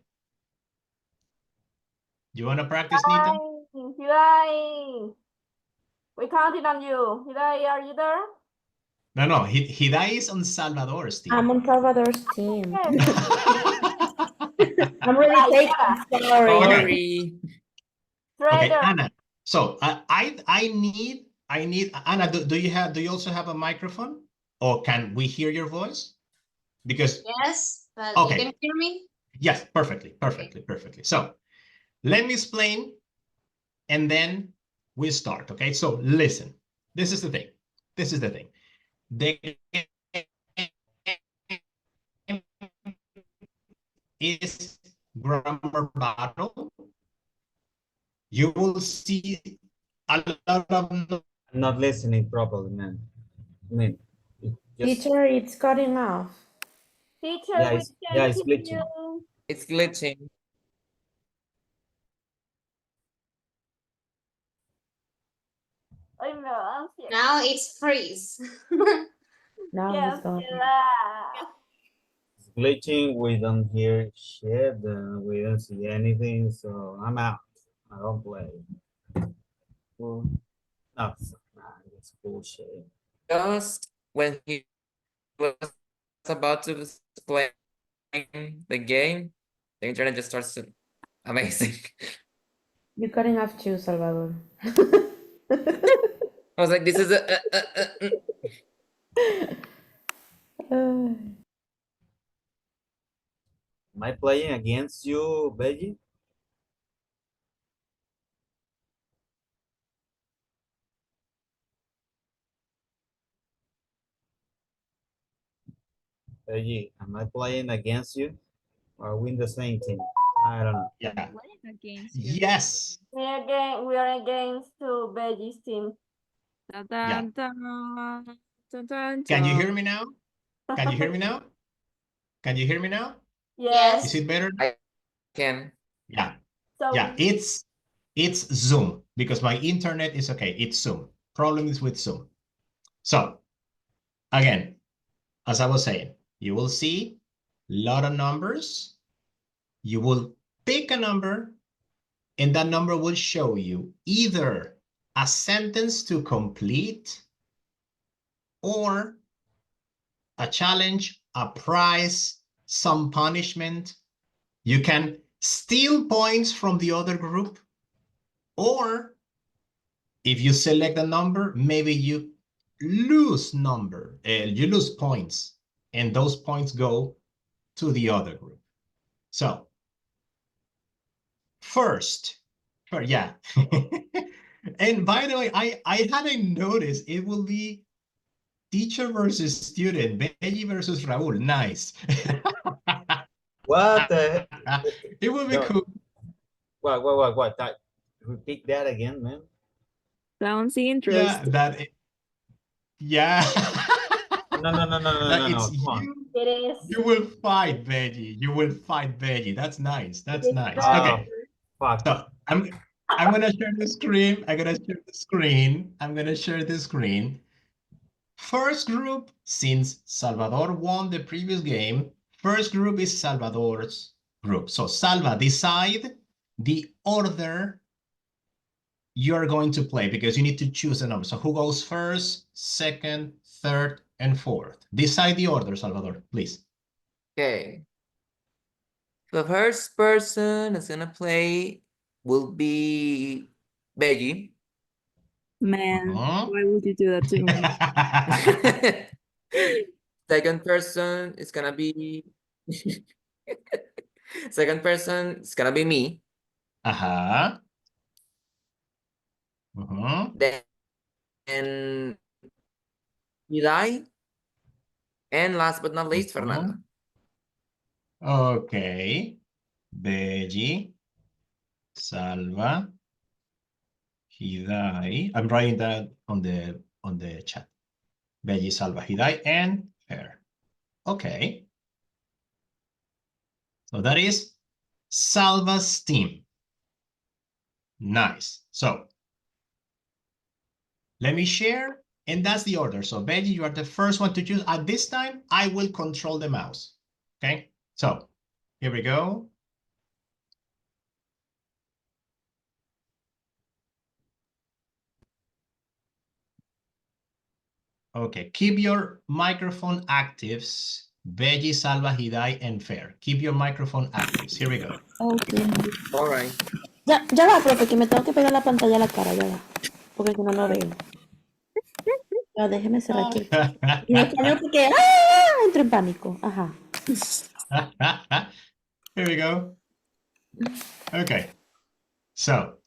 You want to practice, Nita? Hidai. We counted on you. Hidai, are you there? No. Hidai is on Salvador's team. I'm on Salvador's team. Yes. I'm really taking, sorry. Sorry. Okay, Trader. Anna. So I need Anna. Do you also have a microphone, or can we hear your voice? Because Yes, but Okay. you can hear me? yes, perfectly. So let me explain, and then we start. Okay. So listen. This is the thing. The game is grammar battle. You will see a lot of I'm not listening properly, man. I mean, just, Teacher, it's cutting off. Teacher, yeah, we it's, can yeah, it's hear glitching. you. It's glitching. Ay, me da ansiedad. Now it's freeze. Now Qué he's gone. ansiedad. It's glitching. We don't hear shit. We don't see anything. So I'm out. I don't play. Well, no, it's bullshit. Just when he was about to explain the game, the internet just starts to amazing. You're cutting off too, Salvador. I was like, this is a Am I playing against you, Veggie? Veggie, am I playing against you? Or are we in the same team? I don't know. yeah. Against you. Yes. We are against two Veggie's team. Dun, Yeah. dun, dun, dun, dun, Can you dun. hear me now? Can you hear me now? Can you hear me now? Yes. Is it better? I can. Yeah. So Yeah. It's Zoom because my internet is okay. It's Zoom. Problem is with Zoom. So again, as I was saying, you will see a lot of numbers. You will pick a number, and that number will show you either a sentence to complete or a challenge, a prize, some punishment. You can steal points from the other group, or if you select a number, maybe you lose points, and those points go to the other group. So first, yeah. And by the way, I hadn't noticed it will be teacher versus student, Benji versus Raul. Nice. What the heck? It will be No. cool. What? Repeat that again, man. Sounds Yeah, interesting. yeah. No. It's Come on. you. it is. You will fight Benji. That's nice. That's nice. Oh, Okay. fuck. So I'm gonna share the screen. I'm gonna share the screen. First group, since Salvador won the previous game, first group is Salvador's group. So Salva, decide the order you're going to play because you need to choose a number. So who goes first, second, third, and fourth? Decide the order, Salvador, please. Okay. The first person is gonna play will be Veggie. Man, why would you do that to me? Second person is gonna be Second person is gonna be me. Uh-huh. Uh-huh. Then Hidai. And last but not least, Fernando. Okay. Veggie, Salva, Hidai. I'm writing that on the chat. Veggie, Salva, Hidai, and Fer. Okay. So that is Salva's team. Nice. So let me share, and that's the order. So Veggie, you are the first one to choose. At this time, I will control the mouse. Okay. So here we go. Okay, keep your microphone actives. Veggie, Salva, Hidai, and Fer. Keep your microphone actives. Here we go. Okay. All right. Ya va, profe, que me tengo que pegar la pantalla a la cara, ya va. Porque si no, no veo. Ya, déjeme cerrar aquí. Y me cayó porque entro en pánico. Ajá. Here we go. Okay. So,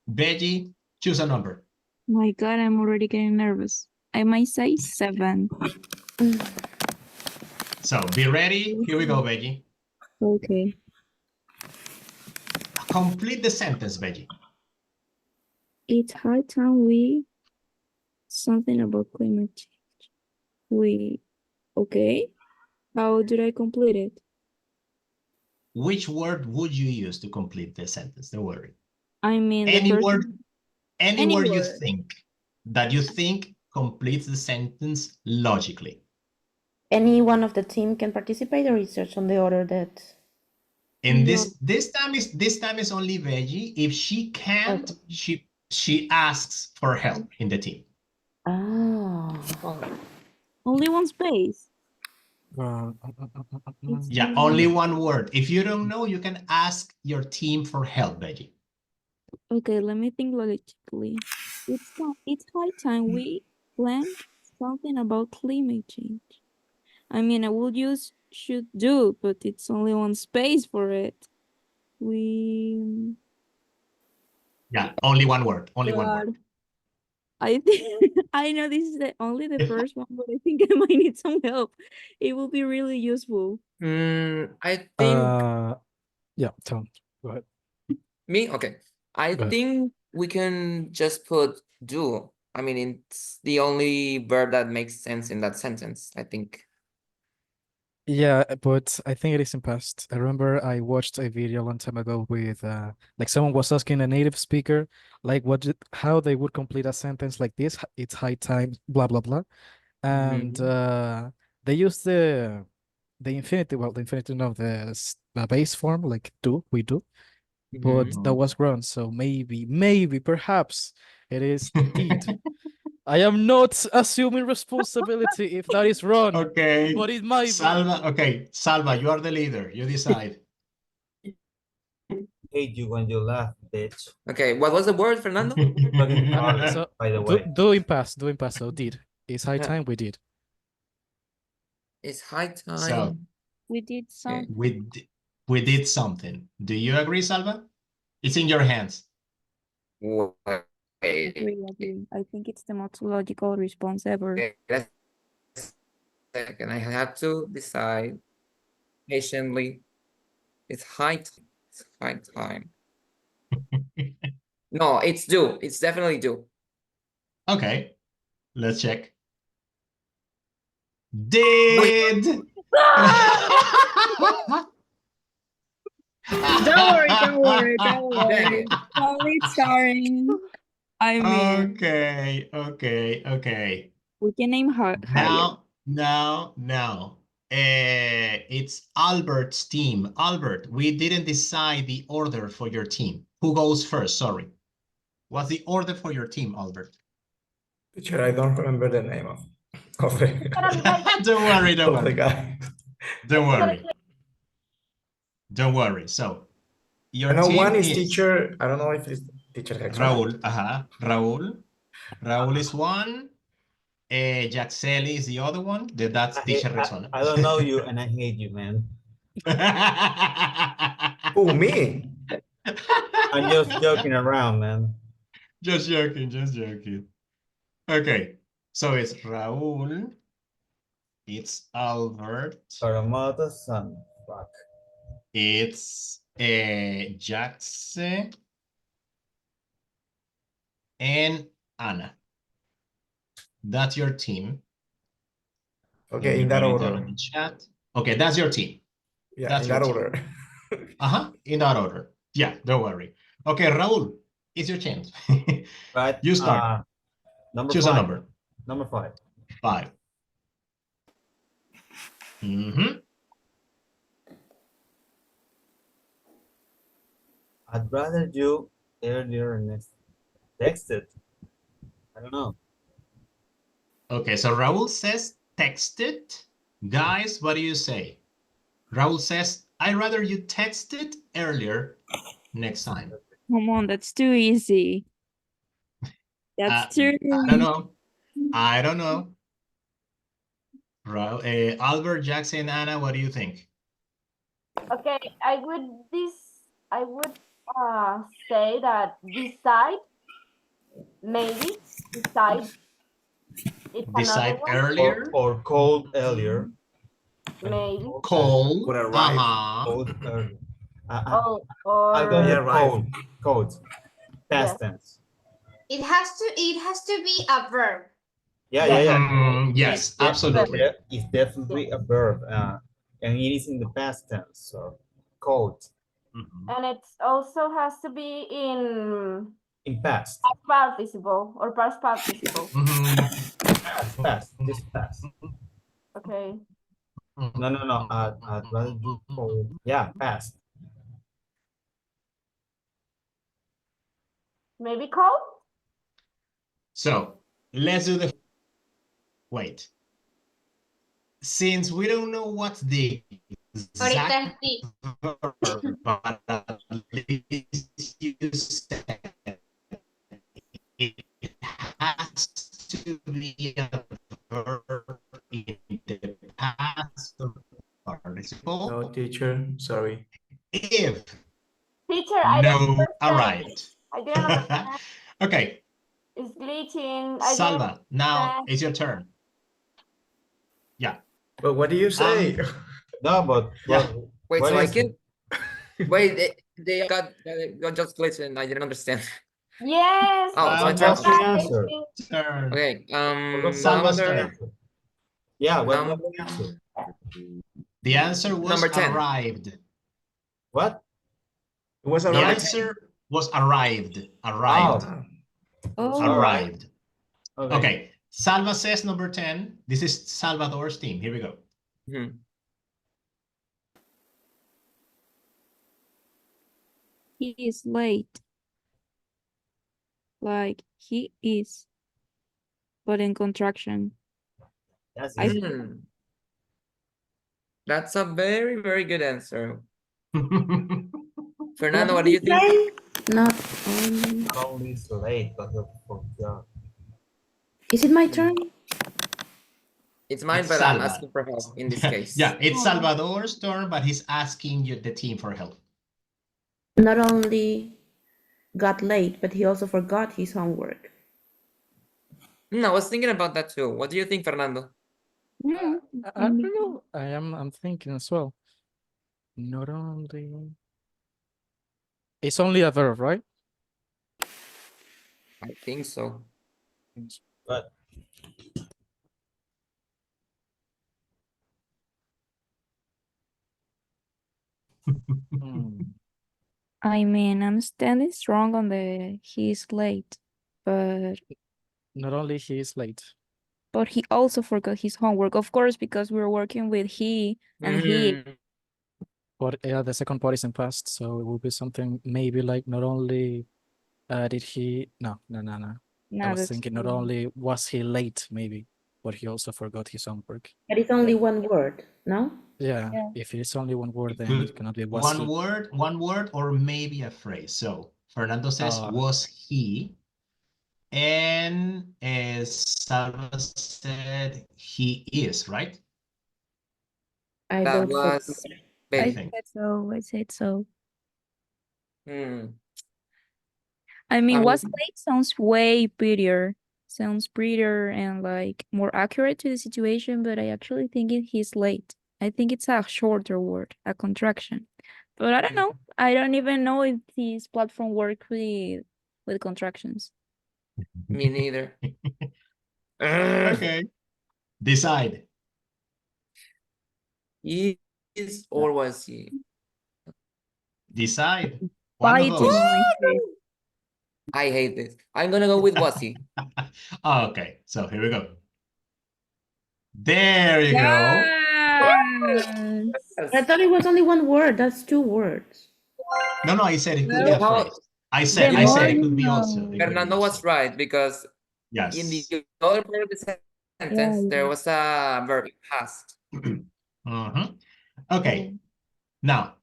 Veggie, choose a number. My God, I'm already getting nervous. I might say 7. So, be ready. Here we go, Veggie. Okay. Complete the sentence, Veggie. It's high time we something about climate change. We okay? How did I complete it? Which word would you use to complete the sentence? Don't worry. I mean Any the first word, any any word you word. think that you think completes the sentence logically. Any one of the team can participate or research on the order that. And No. this time is only Veggie. If she can't, she asks for help in the team. Ah. Only one space. Yeah, only one word. If you don't know, you can ask your team for help, Veggie. Okay, let me think logically. It's high time we plan something about climate change. I mean, I would use should do, but it's only one space for it. We. Yeah, only one word. Only one word. I think I know this is only the first one, but I think I might need some help. It will be really useful. I think. Yeah, Tom, go ahead. Me? Okay. I Go ahead. think we can just put do. I mean, it's the only verb that makes sense in that sentence, I think. Yeah, but I think it is in past. I remember I watched a video a long time ago with like someone was asking a native speaker like how they would complete a sentence like this. It's high time, blah blah blah, and they used the infinitive, well, the infinitive, no, the base form, like do, we do, but that was wrong. So maybe, perhaps it is did. I am not assuming responsibility if that is wrong. Okay. But it might Salva, be. Okay, Salva, you are the leader. You decide. Hate you when you laugh, bitch. Okay, what was the word, Fernando? Fucking hard, So by the way. doing past. So did. It's high time we did. It's high time. So we did some. We did something. Do you agree, Salva? It's in your hands. Agree. I think it's the most logical response ever. Okay, second, I have to decide patiently. It's high time. It's high time. No, it's due. It's definitely due. Okay, let's check. Did. Don't worry. Only starring. I mean. Okay. We can name her. Now. It's Albert's team. Albert, we didn't decide the order for your team. Who goes first? Sorry. What's the order for your team, Albert? Teacher, I don't remember the name of it. Don't worry. Of the guy. Don't worry. So, your I know team one is teacher. I don't know if it's teacher Raúl. Raúl is one. Jaxeli is the other one. That's teacher Rexona. I don't know you and I hate you, man. Who, me? I'm just joking around, man. Just joking, just joking. Okay, so it's Raúl, it's Albert, Son. Fuck. it's Jaxe, and Anna. That's your team. Let Okay, me in that write it down order. in the chat. Okay, that's your team. Yeah, That's in your that team. order. In that order. Yeah, don't worry. Okay, Raúl, it's your chance. Right. You start. Number Choose 5. a number. Number 5. 5. Mm-hmm. I'd rather you earlier next texted. I don't know. Okay, so Raúl says text it. Guys, what do you say? Raúl says, I'd rather you text it earlier next time. Come on, that's too easy. That's too I don't know. I don't know. Albert, Jackson, Anna, what do you think? Okay, I would say that decide, maybe decide. It's Decide another one. earlier. Or cold earlier. Maybe. Cold. Would arrive. Cold earlier. Or I'll go Yeah, with right. cold. Past Yes. tense. It has to be a verb. Yeah. Yes, absolutely. It's definitely a verb. And it is in the past tense. So cold. And it also has to be in past. past participle or past participle. Past. Just past. Okay. No. I'd rather do cold. Yeah, past. Maybe cold? So let's do the wait. Since we don't know what's the exact verb, but at least you said it has to be a verb in the past participle. No, teacher, sorry. If Teacher, I don't no understand. arrived. I didn't understand. Okay, It's glitching. Salva, now it's your turn. Yeah. But what do you say? No, but Yeah. Wait, what so I is- can wait, they got just glitched and I didn't understand. Yes. Oh, it's my What's turn. the answer? Turn. Okay, Salva's number turn. Yeah, what Num- was the answer? The answer was Number 10. arrived. What? It was The arrived. answer was arrived. Arrived. Oh, Arrived. Okay. Okay. Salva says number 10. This is Salvador's team. Here we go. Mhm. he is late. Like he is, but in contraction. That's I- easy. That's a very, very good answer. Fernando, What what do you did you think? say? Not only. Not only is late, but forgot. Is it my turn? It's mine, It's but I'm Salva. asking for help in this case. Yeah, it's Salvador's turn, but he's asking you, the team, for help. Not only got late, but he also forgot his homework. I was thinking about that too. What do you think, Fernando? I don't know. I'm thinking as well. Not only. It's only a verb, right? I think so. But I mean, I'm standing strong on the he's late, but Not only he is late. he also forgot his homework, of course, because we're working with he and he. Mm, But the second part is in past, so it will be something maybe like not only did he. No. I No, was that's thinking not true. only was he late, maybe, but he also forgot his homework. But it's only one word, no? Yeah, Yeah. if it's only one word, then it cannot be was he. One word, or maybe a phrase. So Fernando says, was he? And Salva said, he is, right? I that don't was forget. What do I you said think? so. I said so. Hmm. I mean, Um, was late sounds way prettier. Sounds prettier and like more accurate to the situation, but I actually think he's late. I think it's a shorter word, a contraction. But I don't know. I don't even know if this platform works with contractions. Me neither. Ugh. Okay. Decide. Is or was he? Decide. One of Fighting those. in my face. I hate this. I'm gonna go with was he. Okay, so here we go. There you go. Yes. I thought it was only one word. That's two words. No, I said it could be You a know, phrase. I The said more it you could be also. know. It could be Fernando was also. right because in Yes. the other part of the sentence Yeah. there was a verb past. Mhm. Okay, now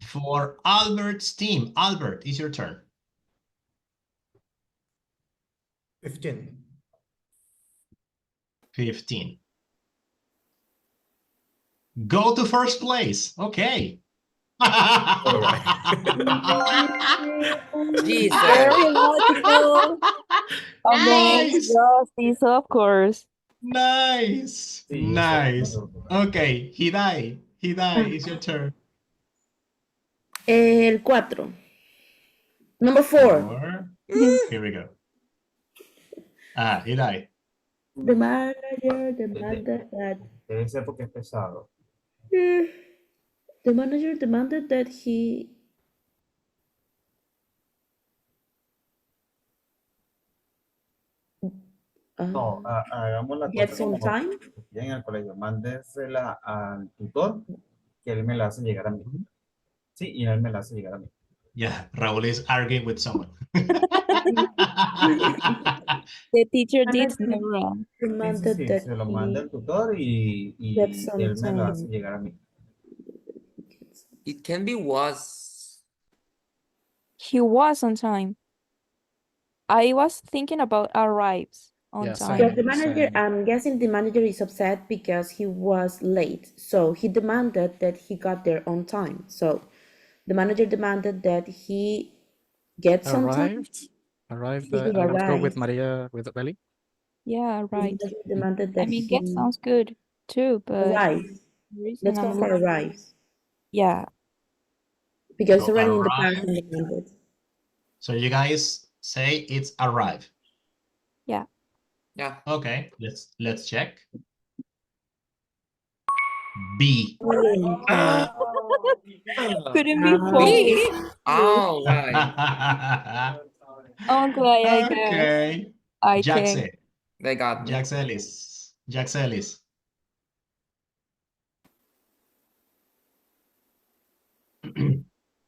for Albert's team. Albert, it's your turn. 15. 15. Go to first place. Okay. All right. Jesus. Very logical. Nice. Justice, of course. Nice. Sí, Nice. eso. Okay, Hidai. Hidai, it's your turn. El 4. Number 4. Here we go. Hidai. The manager demanded that. Debe ser porque es pesado. The manager demanded that he. No, hagamos la Gets cosa on como time. en el colegio. Mándesela al tutor que él me la hace llegar a mí. Sí, y él me la hace llegar a mí. Yeah, Raul is arguing with someone. The teacher did the wrong. Sí, Demanded that se lo manda he el tutor y gets on él me la hace time. llegar a mí. It can be was. He was on time. I was thinking about arrives on Yeah, time. Because the same, manager, same. I'm guessing the manager is upset because he was late. So he demanded that he got there on time. So the manager demanded that he gets on time. Arrived. He Let's go with arrived. Maria, with Belly. Yeah, right. The manager demanded that I mean, he get sounds good too, but arrives. the reason Let's go I'm for arrives. yeah. Because So already in the arrive. past and demanded. So you guys say it's arrive. Yeah. Yeah. Okay, let's check. B. Couldn't be false. All right. Okay, I guess. Okay. I Jaxe. can. They got me. Jax Ellis. Jax Ellis.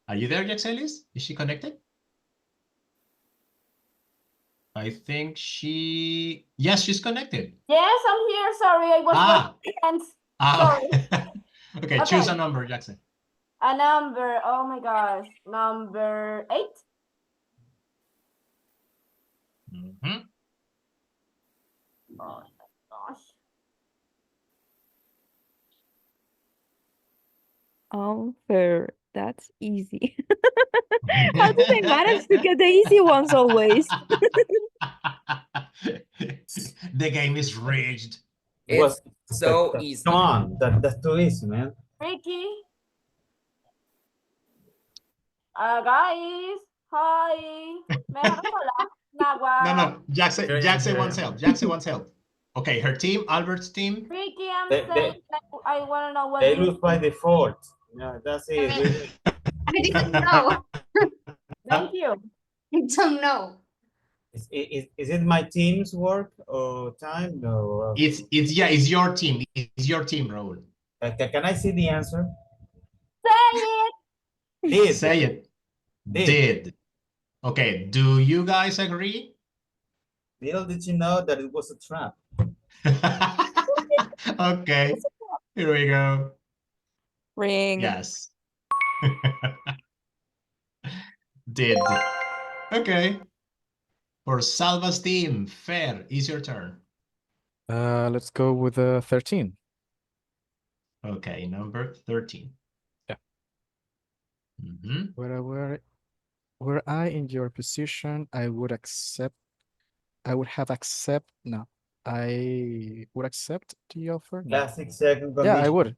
Are you there, Jax Ellis? Is she connected? I think she... Yes, she's connected. Yes, I'm here. Sorry, I was waiting. Sorry. Okay, choose a number, Jackson. A number. Oh my gosh. Number 8. Mm-hmm. Oh my gosh. Oh, fair. That's easy. How do they manage to get the easy ones always? The game is rigged. It's so easy. Come on, that's too easy, man. Ricky. Guys. Hi. ¿Me dejaron sola? Nagua. No. Jackson wants help. Jackson wants help. Okay, her team, Albert's team. Ricky, I'm saying I want to know what They you... lose by default. Yeah, that's it. I didn't know. Thank you. I don't know. Is it my team's work or time? No. It's your team. It's your team, Raul. Can I see the answer? Say it. Did. Say it. Did. Okay, do you guys agree? Little did you know that it was a trap. Okay, here we go. Ring. Yes. Did. Okay. For Salva's team, Fer, is your turn. Let's go with 13. Okay, number 13. Mhm. Were I in your position, I would accept. I would have accept. No, I would accept the offer. No. Classic second Yeah, I condition. would.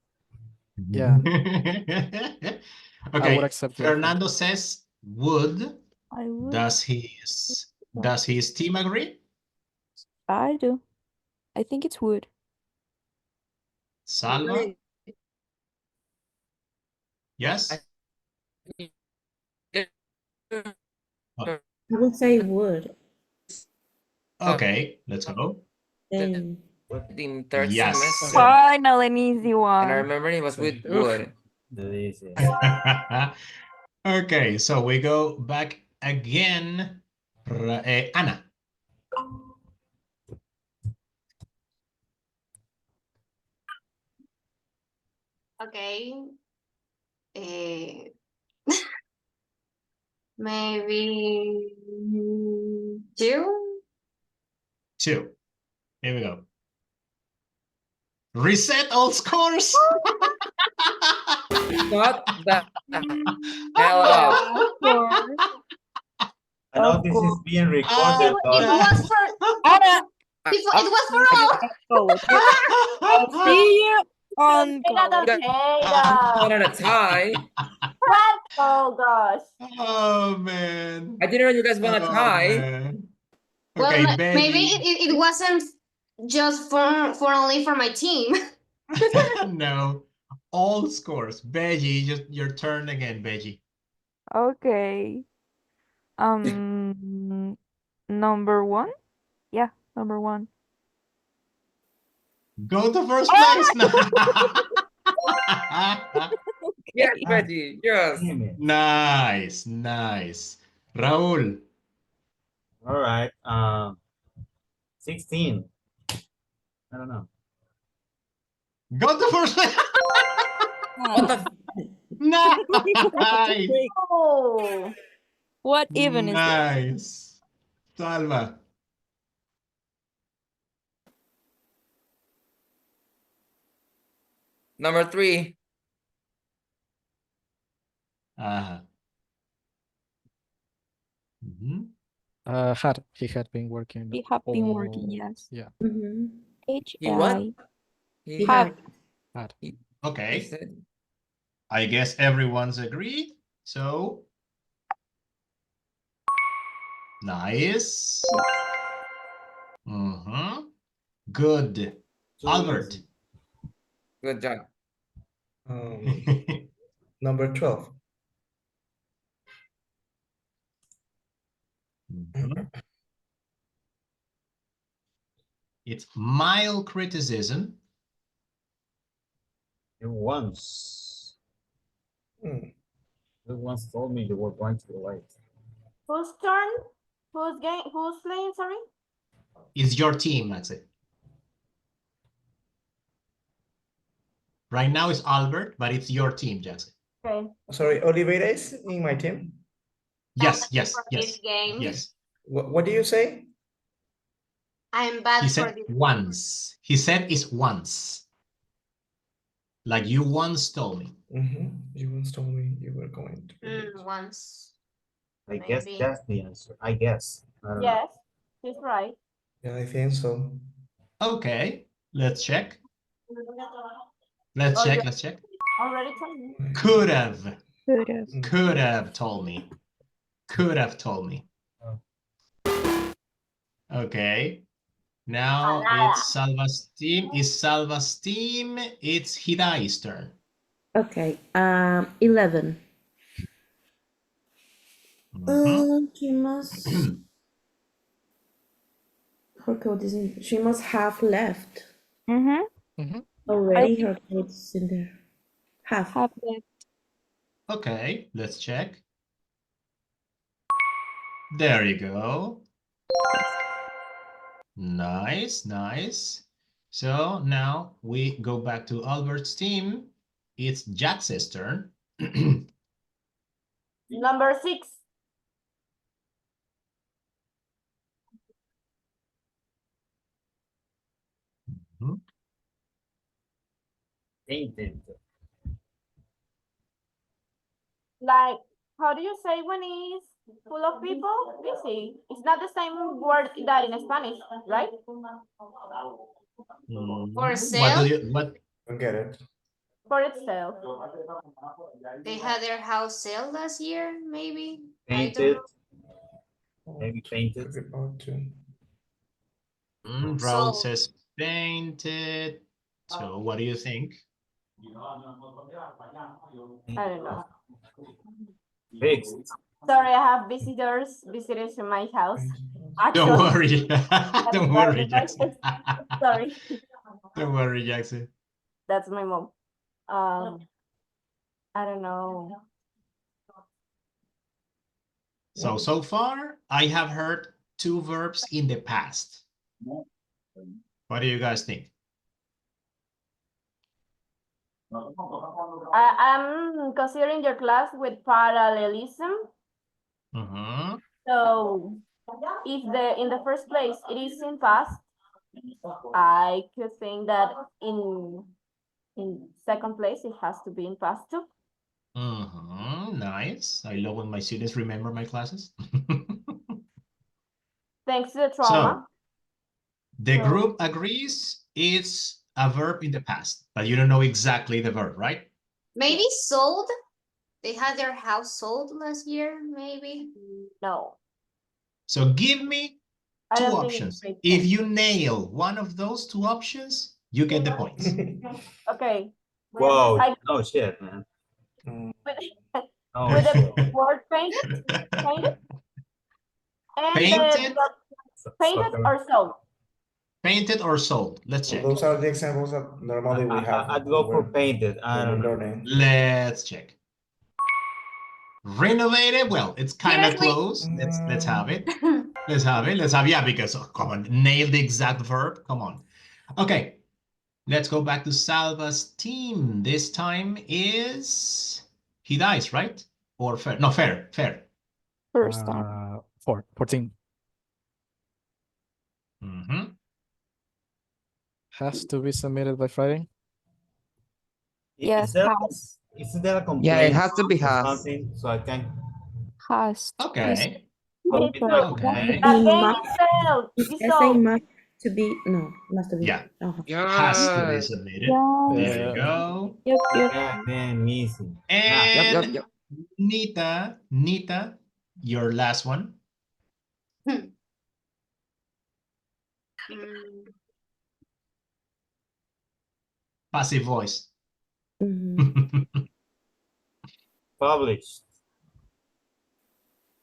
Yeah, I would Okay, accept the offer. Fernando says would. I would. Does his team agree? I do. I think it's wood. Salva? Yes? I would say would. Okay, let's go. Then In third Yes. semester. Finally, an easy And I one. remember it was with Oof. wood. Delicious. Okay, so we go back again. Ana. Okay. Maybe two. 2. Here we go. Reset all scores. What the hell up? I know Of this is course. being recorded, It but was for Anna, it was for all. I'll see you on Potato, college. potato. One at a tie. Oh gosh. Oh man. I didn't know you guys want a tie. Man. Well, Okay, maybe Benji. it wasn't just for only for my team. No. All scores. Benji, just your turn again, Benji. Okay. Number one? Yeah, number one. Go to first place now. Yes, Betty. Yes. damn it. Nice, nice. Raúl. All right. 16. I don't know. Go to first place. What the? Nice. Oh. What even is that? Nice. Salva. Number 3. Mhm. He had been working. We have been working, all- yes. Yeah. mhm. He what? HI. He Had. Had. he Okay. said I guess everyone's agreed. So nice. Good. Too Albert. easy. good job. Number 12. It's mild criticism. You once. Hmm. You once told me you were going to be late. Whose turn? Who's playing, sorry? It's your team, that's it. Right now it's Albert, but it's your team, Jackson. Okay. Sorry, Oliveira is in my team. Yes, bad yes, for yes, this game. yes. What do you say? I'm bad He for said this. once. He said it's once. Like you once told me. You once told me you were going to be late. Once. I guess Maybe. that's the answer. I guess. I don't know. Yes, he's right. Yeah, I think so. Okay, let's check. Let's Oh, check, yeah. let's check. Already told me. Could have. Could have. Could have told me. Could have told me. Okay. Now it's Salva's team. It's Salva's team. It's Hidai's turn. Okay. 11. She must. Her code is in. She must have left already. Her code is in there. Have. Have that. Okay, let's check. There you go. Nice, nice. So now we go back to Albert's team. It's Jax's turn. Number 6. Tainted. Like, how do you say when it's full of people? Busy. It's not the same word that in Spanish, right? For What sale, do you what? Don't get it. For itself. they had their house sale last year, maybe. I don't Painted. know. Maybe painted. About to. Raul So- says painted. So what do you think? I don't know. Fixed. Sorry, I have visitors in my house. Don't Actually, worry. Don't worry, Jackson. sorry. Don't worry, Jackson. That's my mom. I don't know. So far, I have heard 2 verbs in the past. What do you guys think? I'm considering your class with parallelism. Mhm. So if in the first place it is in past, I could think that in second place it has to be in past too. Nice. I love when my students remember my classes. Thanks to the So trauma. the So- group agrees it's a verb in the past, but you don't know exactly the verb, right? Maybe sold. They had their house sold last year, maybe. No. So give me I 2 don't think options. it makes If sense. you nail one of those 2 options, you get the points. Okay. Whoa, I- no shit, man. With, No with the shit. word painted and Painted? painted Sucker. or sold. Painted or sold? Let's check. Those are the examples that normally we have. I'd go for when painted. I we're don't know. learning. Let's check. Renovated? Well, it's kind of Seriously? close. Let's have it. Let's have it. Let's have, yeah, because come on, nail the exact verb. Come on. Okay. Let's go back to Salva's team. This time is he dies, right? Or fair? No, fair. First time. 14. Mhm. Has to be submitted by Friday. Yes, Is there, has. isn't there a complaint? Yeah, it has to be or has. something, so I can. Has. Okay. Me submit too. my Okay. That game must- is sold. If It's they're saying sold. must to be, no, must to be. Yeah. Uh-huh. Has to be Yes. submitted. Yes. There you go. Yep, yep. Yeah, damn easy. And Yep. Nita, your last one. Mm. Passive voice. Mhm. Published.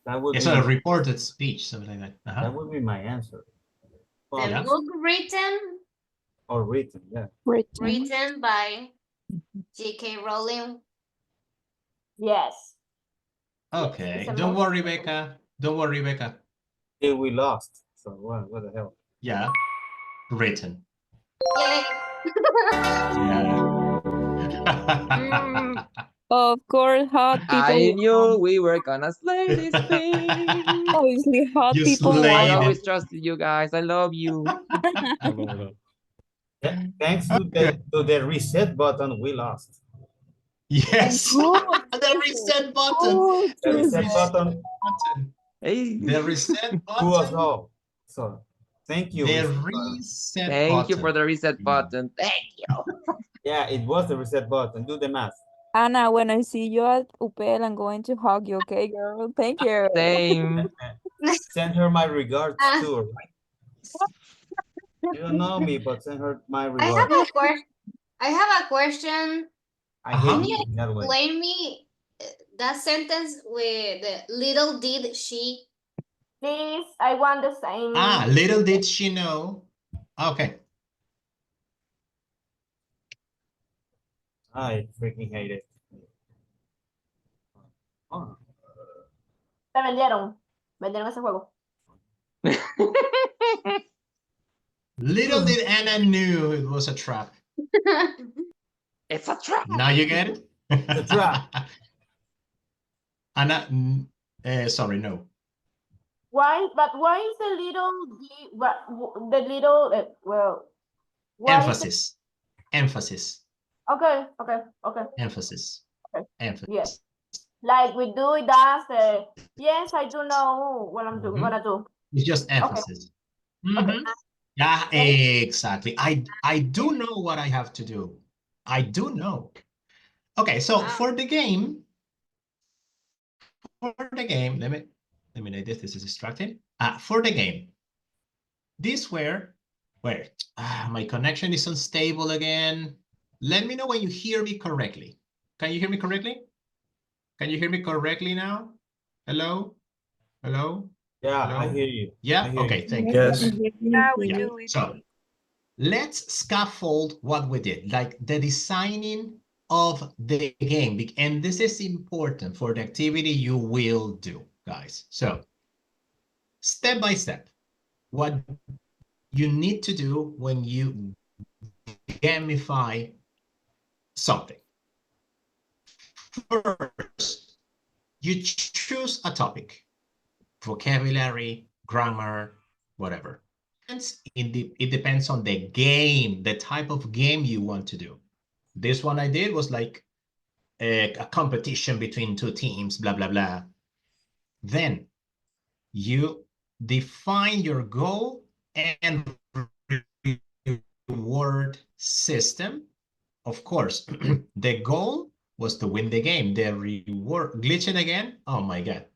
That would It's be a reported speech, something like that. that would be my answer. The Yeah. book written Or written, yeah. written by J.K. Rowling. Yes. Okay. It's a Don't must. worry, Becca. Don't worry, Becca. Till we lost. So what the hell? Yeah. Written. Yay. Yeah. Of course, hot people. I knew we were gonna slay this thing. Obviously, hot You people. slayed I it. always trusted you guys. I love you. Yeah, thanks to the reset button, we lost. Yes. The reset button. Oh, The reset Reset button button. Hey. The reset to us button. all. So thank you. The reset button. reset Thank you for button. the reset button. Thank you. Yeah, it was the reset button. Do the math. Anna, when I see you at UPL, I'm going to hug you, okay, girl? Thank you. Same. Send her my regards Ah. too. Right? You don't know me, but send her my I regards. have a question. I Uh-huh. hate you that way. Explain me that sentence with the little did she. Please, I want the same. Little did she know. Okay. I freaking hate it. Oh. Te vendieron. Vendieron ese juego. Little did Anna knew it was a trap. It's a trap. Now you get it? It's a trap. Anna, sorry, no. Why? But why is the little the little well? Why is Emphasis. Emphasis. Okay. Emphasis. Okay. Emphasis. Yes. Like we do it as yes, I do know what I'm gonna do. It's just emphasis. Okay. Yeah, Ready? exactly. I do know what I have to do. I do know. Okay, so for the game, let me eliminate this. This is distracting. For the game, these were where my connection is unstable again. Let me know when you hear me correctly. Can you hear me correctly? Can you hear me correctly now? Hello? Hello? Yeah, Hello? I hear you. Yeah? I hear Okay, you. thank you. Yes. Yeah, we Yeah. do. So let's scaffold what we did, like the designing of the game. And this is important for the activity you will do, guys. So step by step, what you need to do when you gamify something. First, you choose a topic, vocabulary, grammar, whatever. It depends on the game, the type of game you want to do. This one I did was like a competition between two teams, blah, blah, blah. Then you define your goal and reward system. Of course, the goal was to win the game. The reward, glitching again? Oh my God.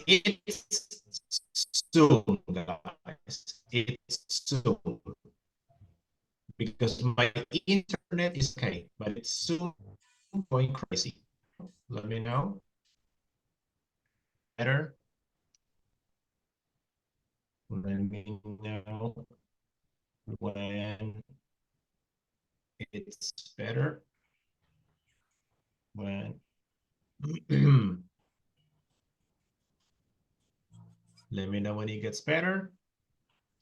It's soon, guys. It's soon. Because my internet is okay, but it's soon going crazy. Let me know. Better. Let me know when it's better. When let me know when it gets better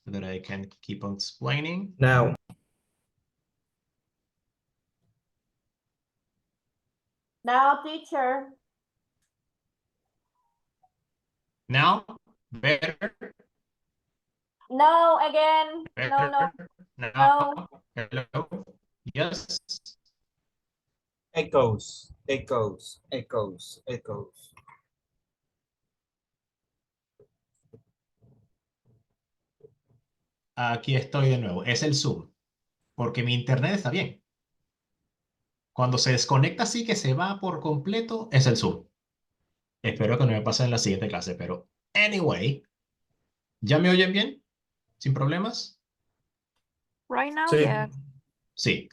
so that I can keep on explaining. Now. Now, teacher. Now, better. No, again. Better. No. Now. Hello. Yes. Echoes, echoes, echoes, echoes. Aquí estoy de nuevo. Es el Zoom, porque mi internet está bien. Cuando se desconecta así que se va por completo, es el Zoom. Espero que no me pase en la siguiente clase, pero anyway, ¿ya me oyen bien? ¿Sin problemas? Right now, Sí. yeah. Sí.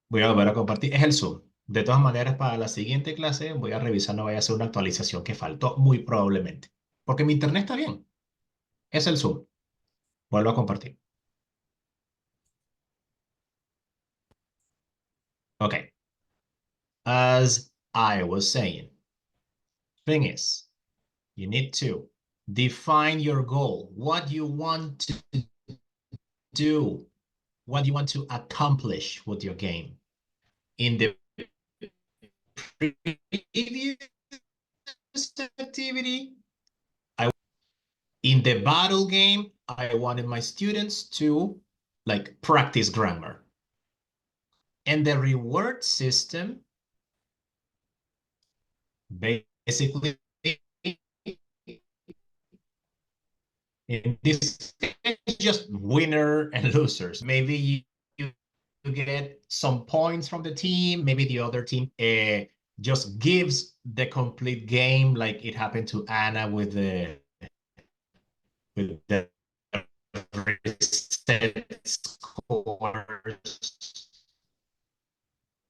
Voy a volver a compartir. Es el Zoom. De todas maneras, para la siguiente clase voy a revisar, no vaya a ser una actualización que faltó, muy probablemente. Porque mi internet está bien. Es el Zoom. Vuelvo a compartir. Okay. As I was saying, thing is, you need to define your goal, what you want to do, what you want to accomplish with your game. In the previous activity, in the battle game, I wanted my students to like practice grammar. And the reward system, basically, in this case, just winner and losers. Maybe you get some points from the team. Maybe the other team just gives the complete game, like it happened to Anna with the scores.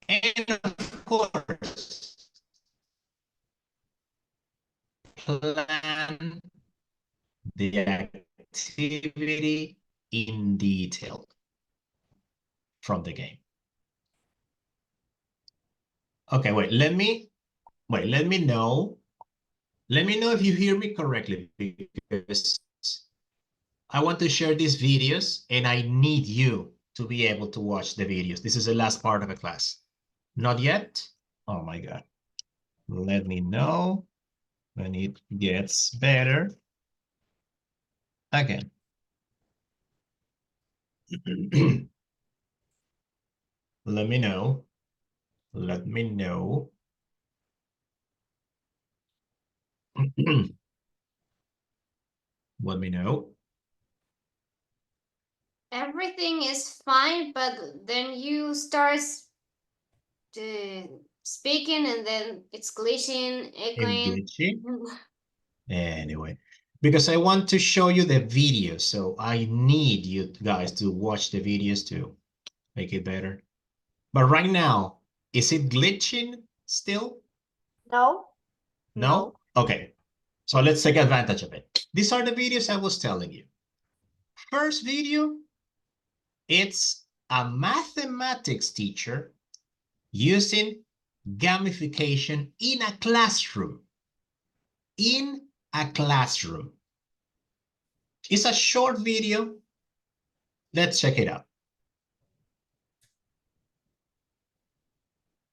And of course, plan the activity in detail from the game. Okay, let me know. Let me know if you hear me correctly, because I want to share these videos and I need you to be able to watch the videos. This is the last part of the class. Not yet? Oh my God. Let me know when it gets better. again. Let me know. Let me know. Let me know. Everything is fine, but then you start speaking and then it's glitching, echoing. Anyway, because I want to show you the video, so I need you guys to watch the videos to make it better. But right now, is it glitching still? No. No? Okay. So let's take advantage of it. These are the videos I was telling you. First video, it's a mathematics teacher using gamification in a classroom. In a classroom. It's a short video. Let's check it out.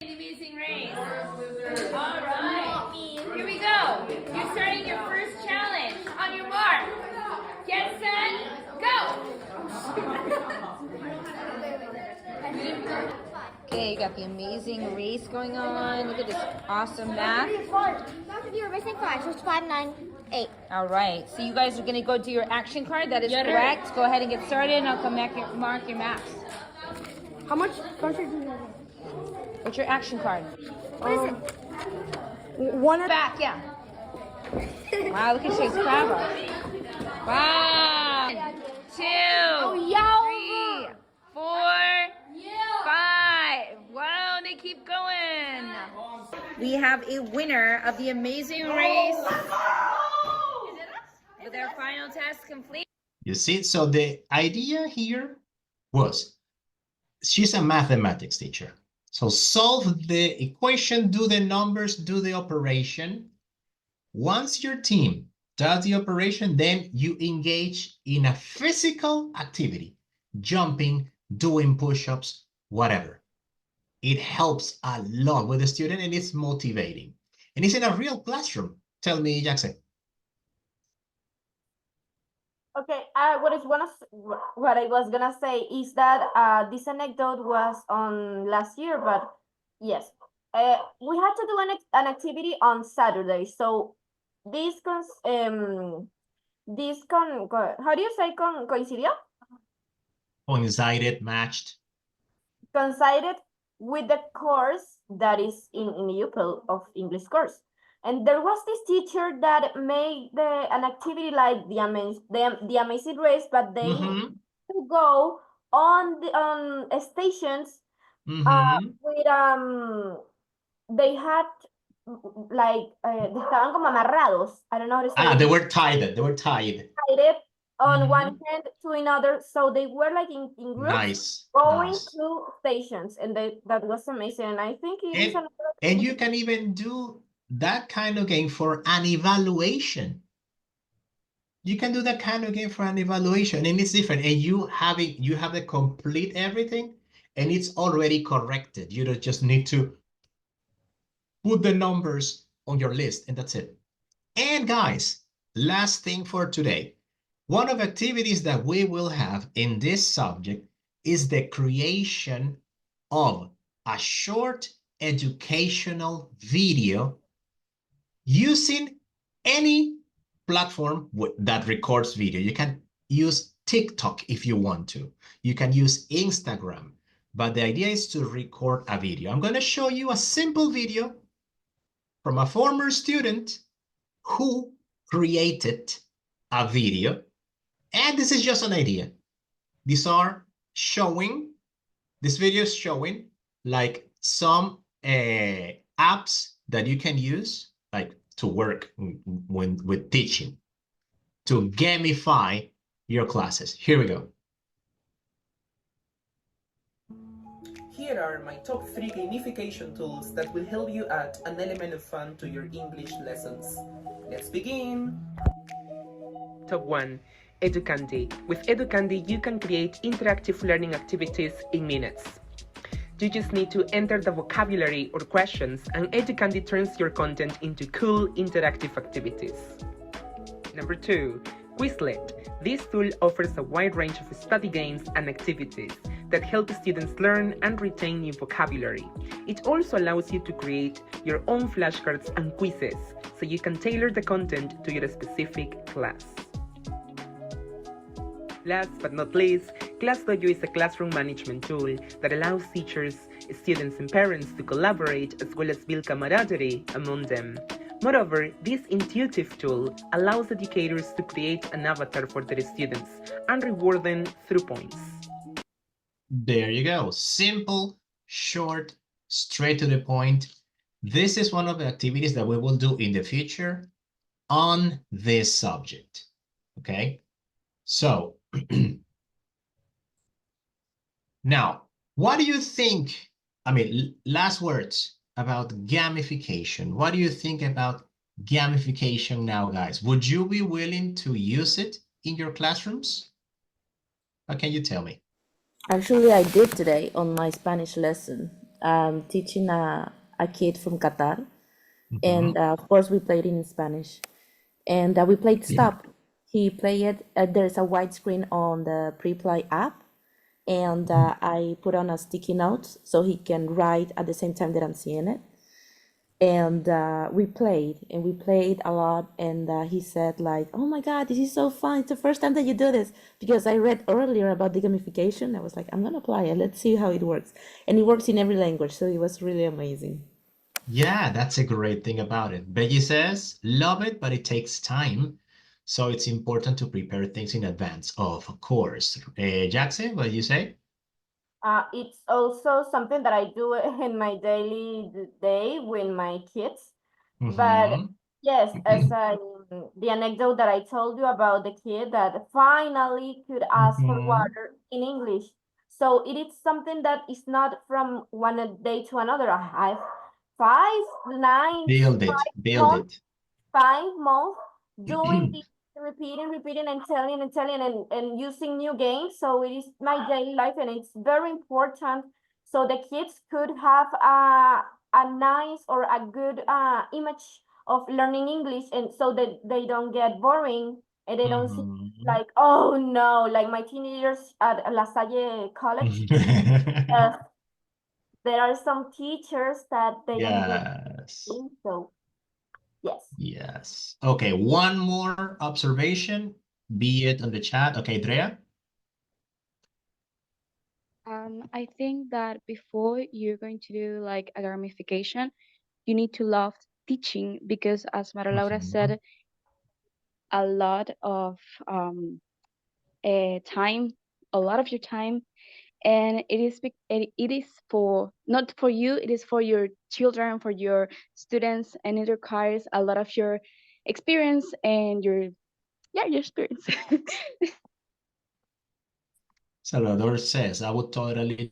Amazing race. All right, here we go. You're starting your first challenge. On your mark, get set, go. Okay, you got the amazing race going on. Look at this awesome math. You're racing 5, so it's 5, 9, 8. All right, so you guys are going to go do your action card. That is correct. Go ahead and get started, and I'll come back and mark your maps. How much country do you have? What's your action card? What is it? One back, yeah. Wow, look at you, Scrabble. Wow. 1, 2, 3, 4, 5. Wow, they keep going. We have a winner of the amazing race with our final test complete. You see, so the idea here was, she's a mathematics teacher. So solve the equation, do the numbers, do the operation. Once your team does the operation, then you engage in a physical activity, jumping, doing push-ups, whatever. It helps a lot with the student and it's motivating. And it's in a real classroom. Tell me, Jackson. Okay, what I was gonna say is that this anecdote was on last year, but yes, we had to do an activity on Saturday. So how do you say coincidió? Coincided, matched. Coincided with the course that is in UPIL of English course. And there was this teacher that made an activity like the amazing race, but they to go on stations with they had like estaban como amarrados. I don't know how to say. They were tied. They were tied. Tied on one hand to another, so they were like in groups going to stations, and that was amazing. And I think it is and you can even do that kind of game for an evaluation. You can do that kind of game for an evaluation, and it's different. And you have the complete everything, and it's already corrected. You don't just need to put the numbers on your list, and that's it. And guys, last thing for today. One of the activities that we will have in this subject is the creation of a short educational video using any platform that records video. You can use TikTok if you want to. You can use Instagram, but the idea is to record a video. I'm going to show you a simple video from a former student who created a video. And this is just an idea. This video is showing like some apps that you can use like to work with teaching, to gamify your classes. Here we go. Here are my top 3 gamification tools that will help you add an element of fun to your English lessons. Let's begin! Top 1. Educandy. With Educandy, you can create interactive learning activities in minutes. You just need to enter the vocabulary or questions, and Educandy turns your content into cool interactive activities. Number 2. Quizlet. This tool offers a wide range of study games and activities that help students learn and retain new vocabulary. It also allows you to create your own flashcards and quizzes, so you can tailor the content to your specific class. Last but not least, Class.you is a classroom management tool that allows teachers, students, and parents to collaborate as well as build camaraderie among them. Moreover, this intuitive tool allows educators to create an avatar for their students and reward them through points. There you go. Simple, short, straight to the point. This is one of the activities that we will do in the future on this subject. Okay? So, now, what do you think? I mean, last words about gamification. What do you think about gamification now, guys? Would you be willing to use it in your classrooms? What can you tell me? Actually, I did today on my Spanish lesson. Teaching a kid from Qatar. And of course, we played it in Spanish. And we played Stop. He played it. There's a white screen on the pre-play app. And I put on a sticky note so he can write at the same time that I'm seeing it. And we played a lot. And he said like, oh my God, this is so fun. It's the first time that you do this. Because I read earlier about the gamification. I was like, I'm gonna apply it. Let's see how it works. And it works in every language. So it was really amazing. Yeah, that's a great thing about it. Becky says, love it, but it takes time. So it's important to prepare things in advance, of course. Jackson, what do you say? It's also something that I do in my daily day with my kids. But yes, as the anecdote that I told you about the kid that finally could ask for water in English. So it is something that is not from one day to another. I have 5, 9, Build it. 5 months doing this, repeating and telling and using new games. So it is my daily life and it's very important. So the kids could have a nice or a good image of learning English, and so that they don't get boring and they don't see like, oh no, like my teenagers at La Salle College. There are some teachers that they don't get, so yes. Yes. Okay, one more observation, be it on the chat. Okay, Drea? I think that before you're going to do like a gamification, you need to love teaching because as Maria Laura said, a lot of time, a lot of your time, and it is for not for you, it is for your children, for your students, and it requires a lot of your experience and your experience. Salvador says, I would totally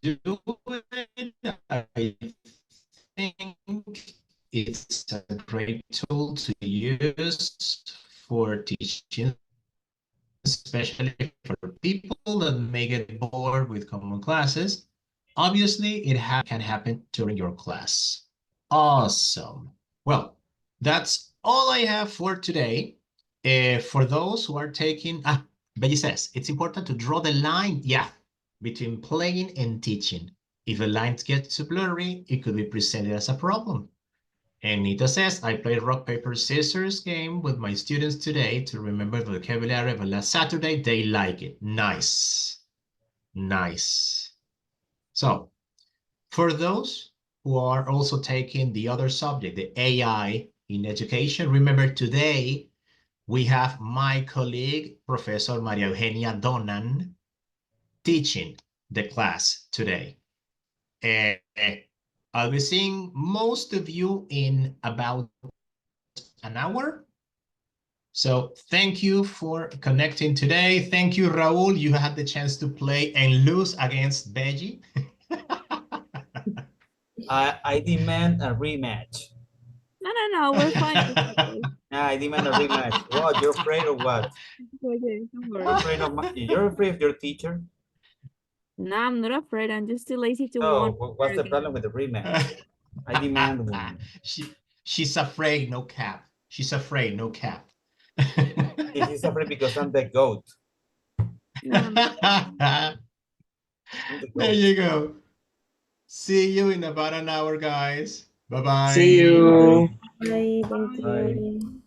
do it. I think it's a great tool to use for teaching, especially for people that may get bored with common classes. Obviously, it can happen during your class. Awesome. Well, that's all I have for today. For those who are taking, Betty says, it's important to draw the line, between playing and teaching. If the lines get too blurry, it could be presented as a problem. And Nita says, I played rock, paper, scissors game with my students today to remember the vocabulary, but last Saturday, they like it. Nice. Nice. So, for those who are also taking the other subject, the AI in education, remember today, we have my colleague, Professor Maria Eugenia Donan, teaching the class today. I'll be seeing most of you in about an hour. So thank you for connecting today. Thank you, Raul. You had the chance to play and lose against Beji. I demand a rematch. No, we're fine. I demand a rematch. What? You're afraid of what? You're afraid of your teacher? No, I'm not afraid. I'm just too lazy to Oh, want. what's the problem with the rematch? I demand one. She's afraid, no cap. She's afraid, no cap. He's afraid because I'm the goat. I'm the There goat. you go. See you in about an hour, guys. Bye-bye. See you. Bye, thank Bye. you.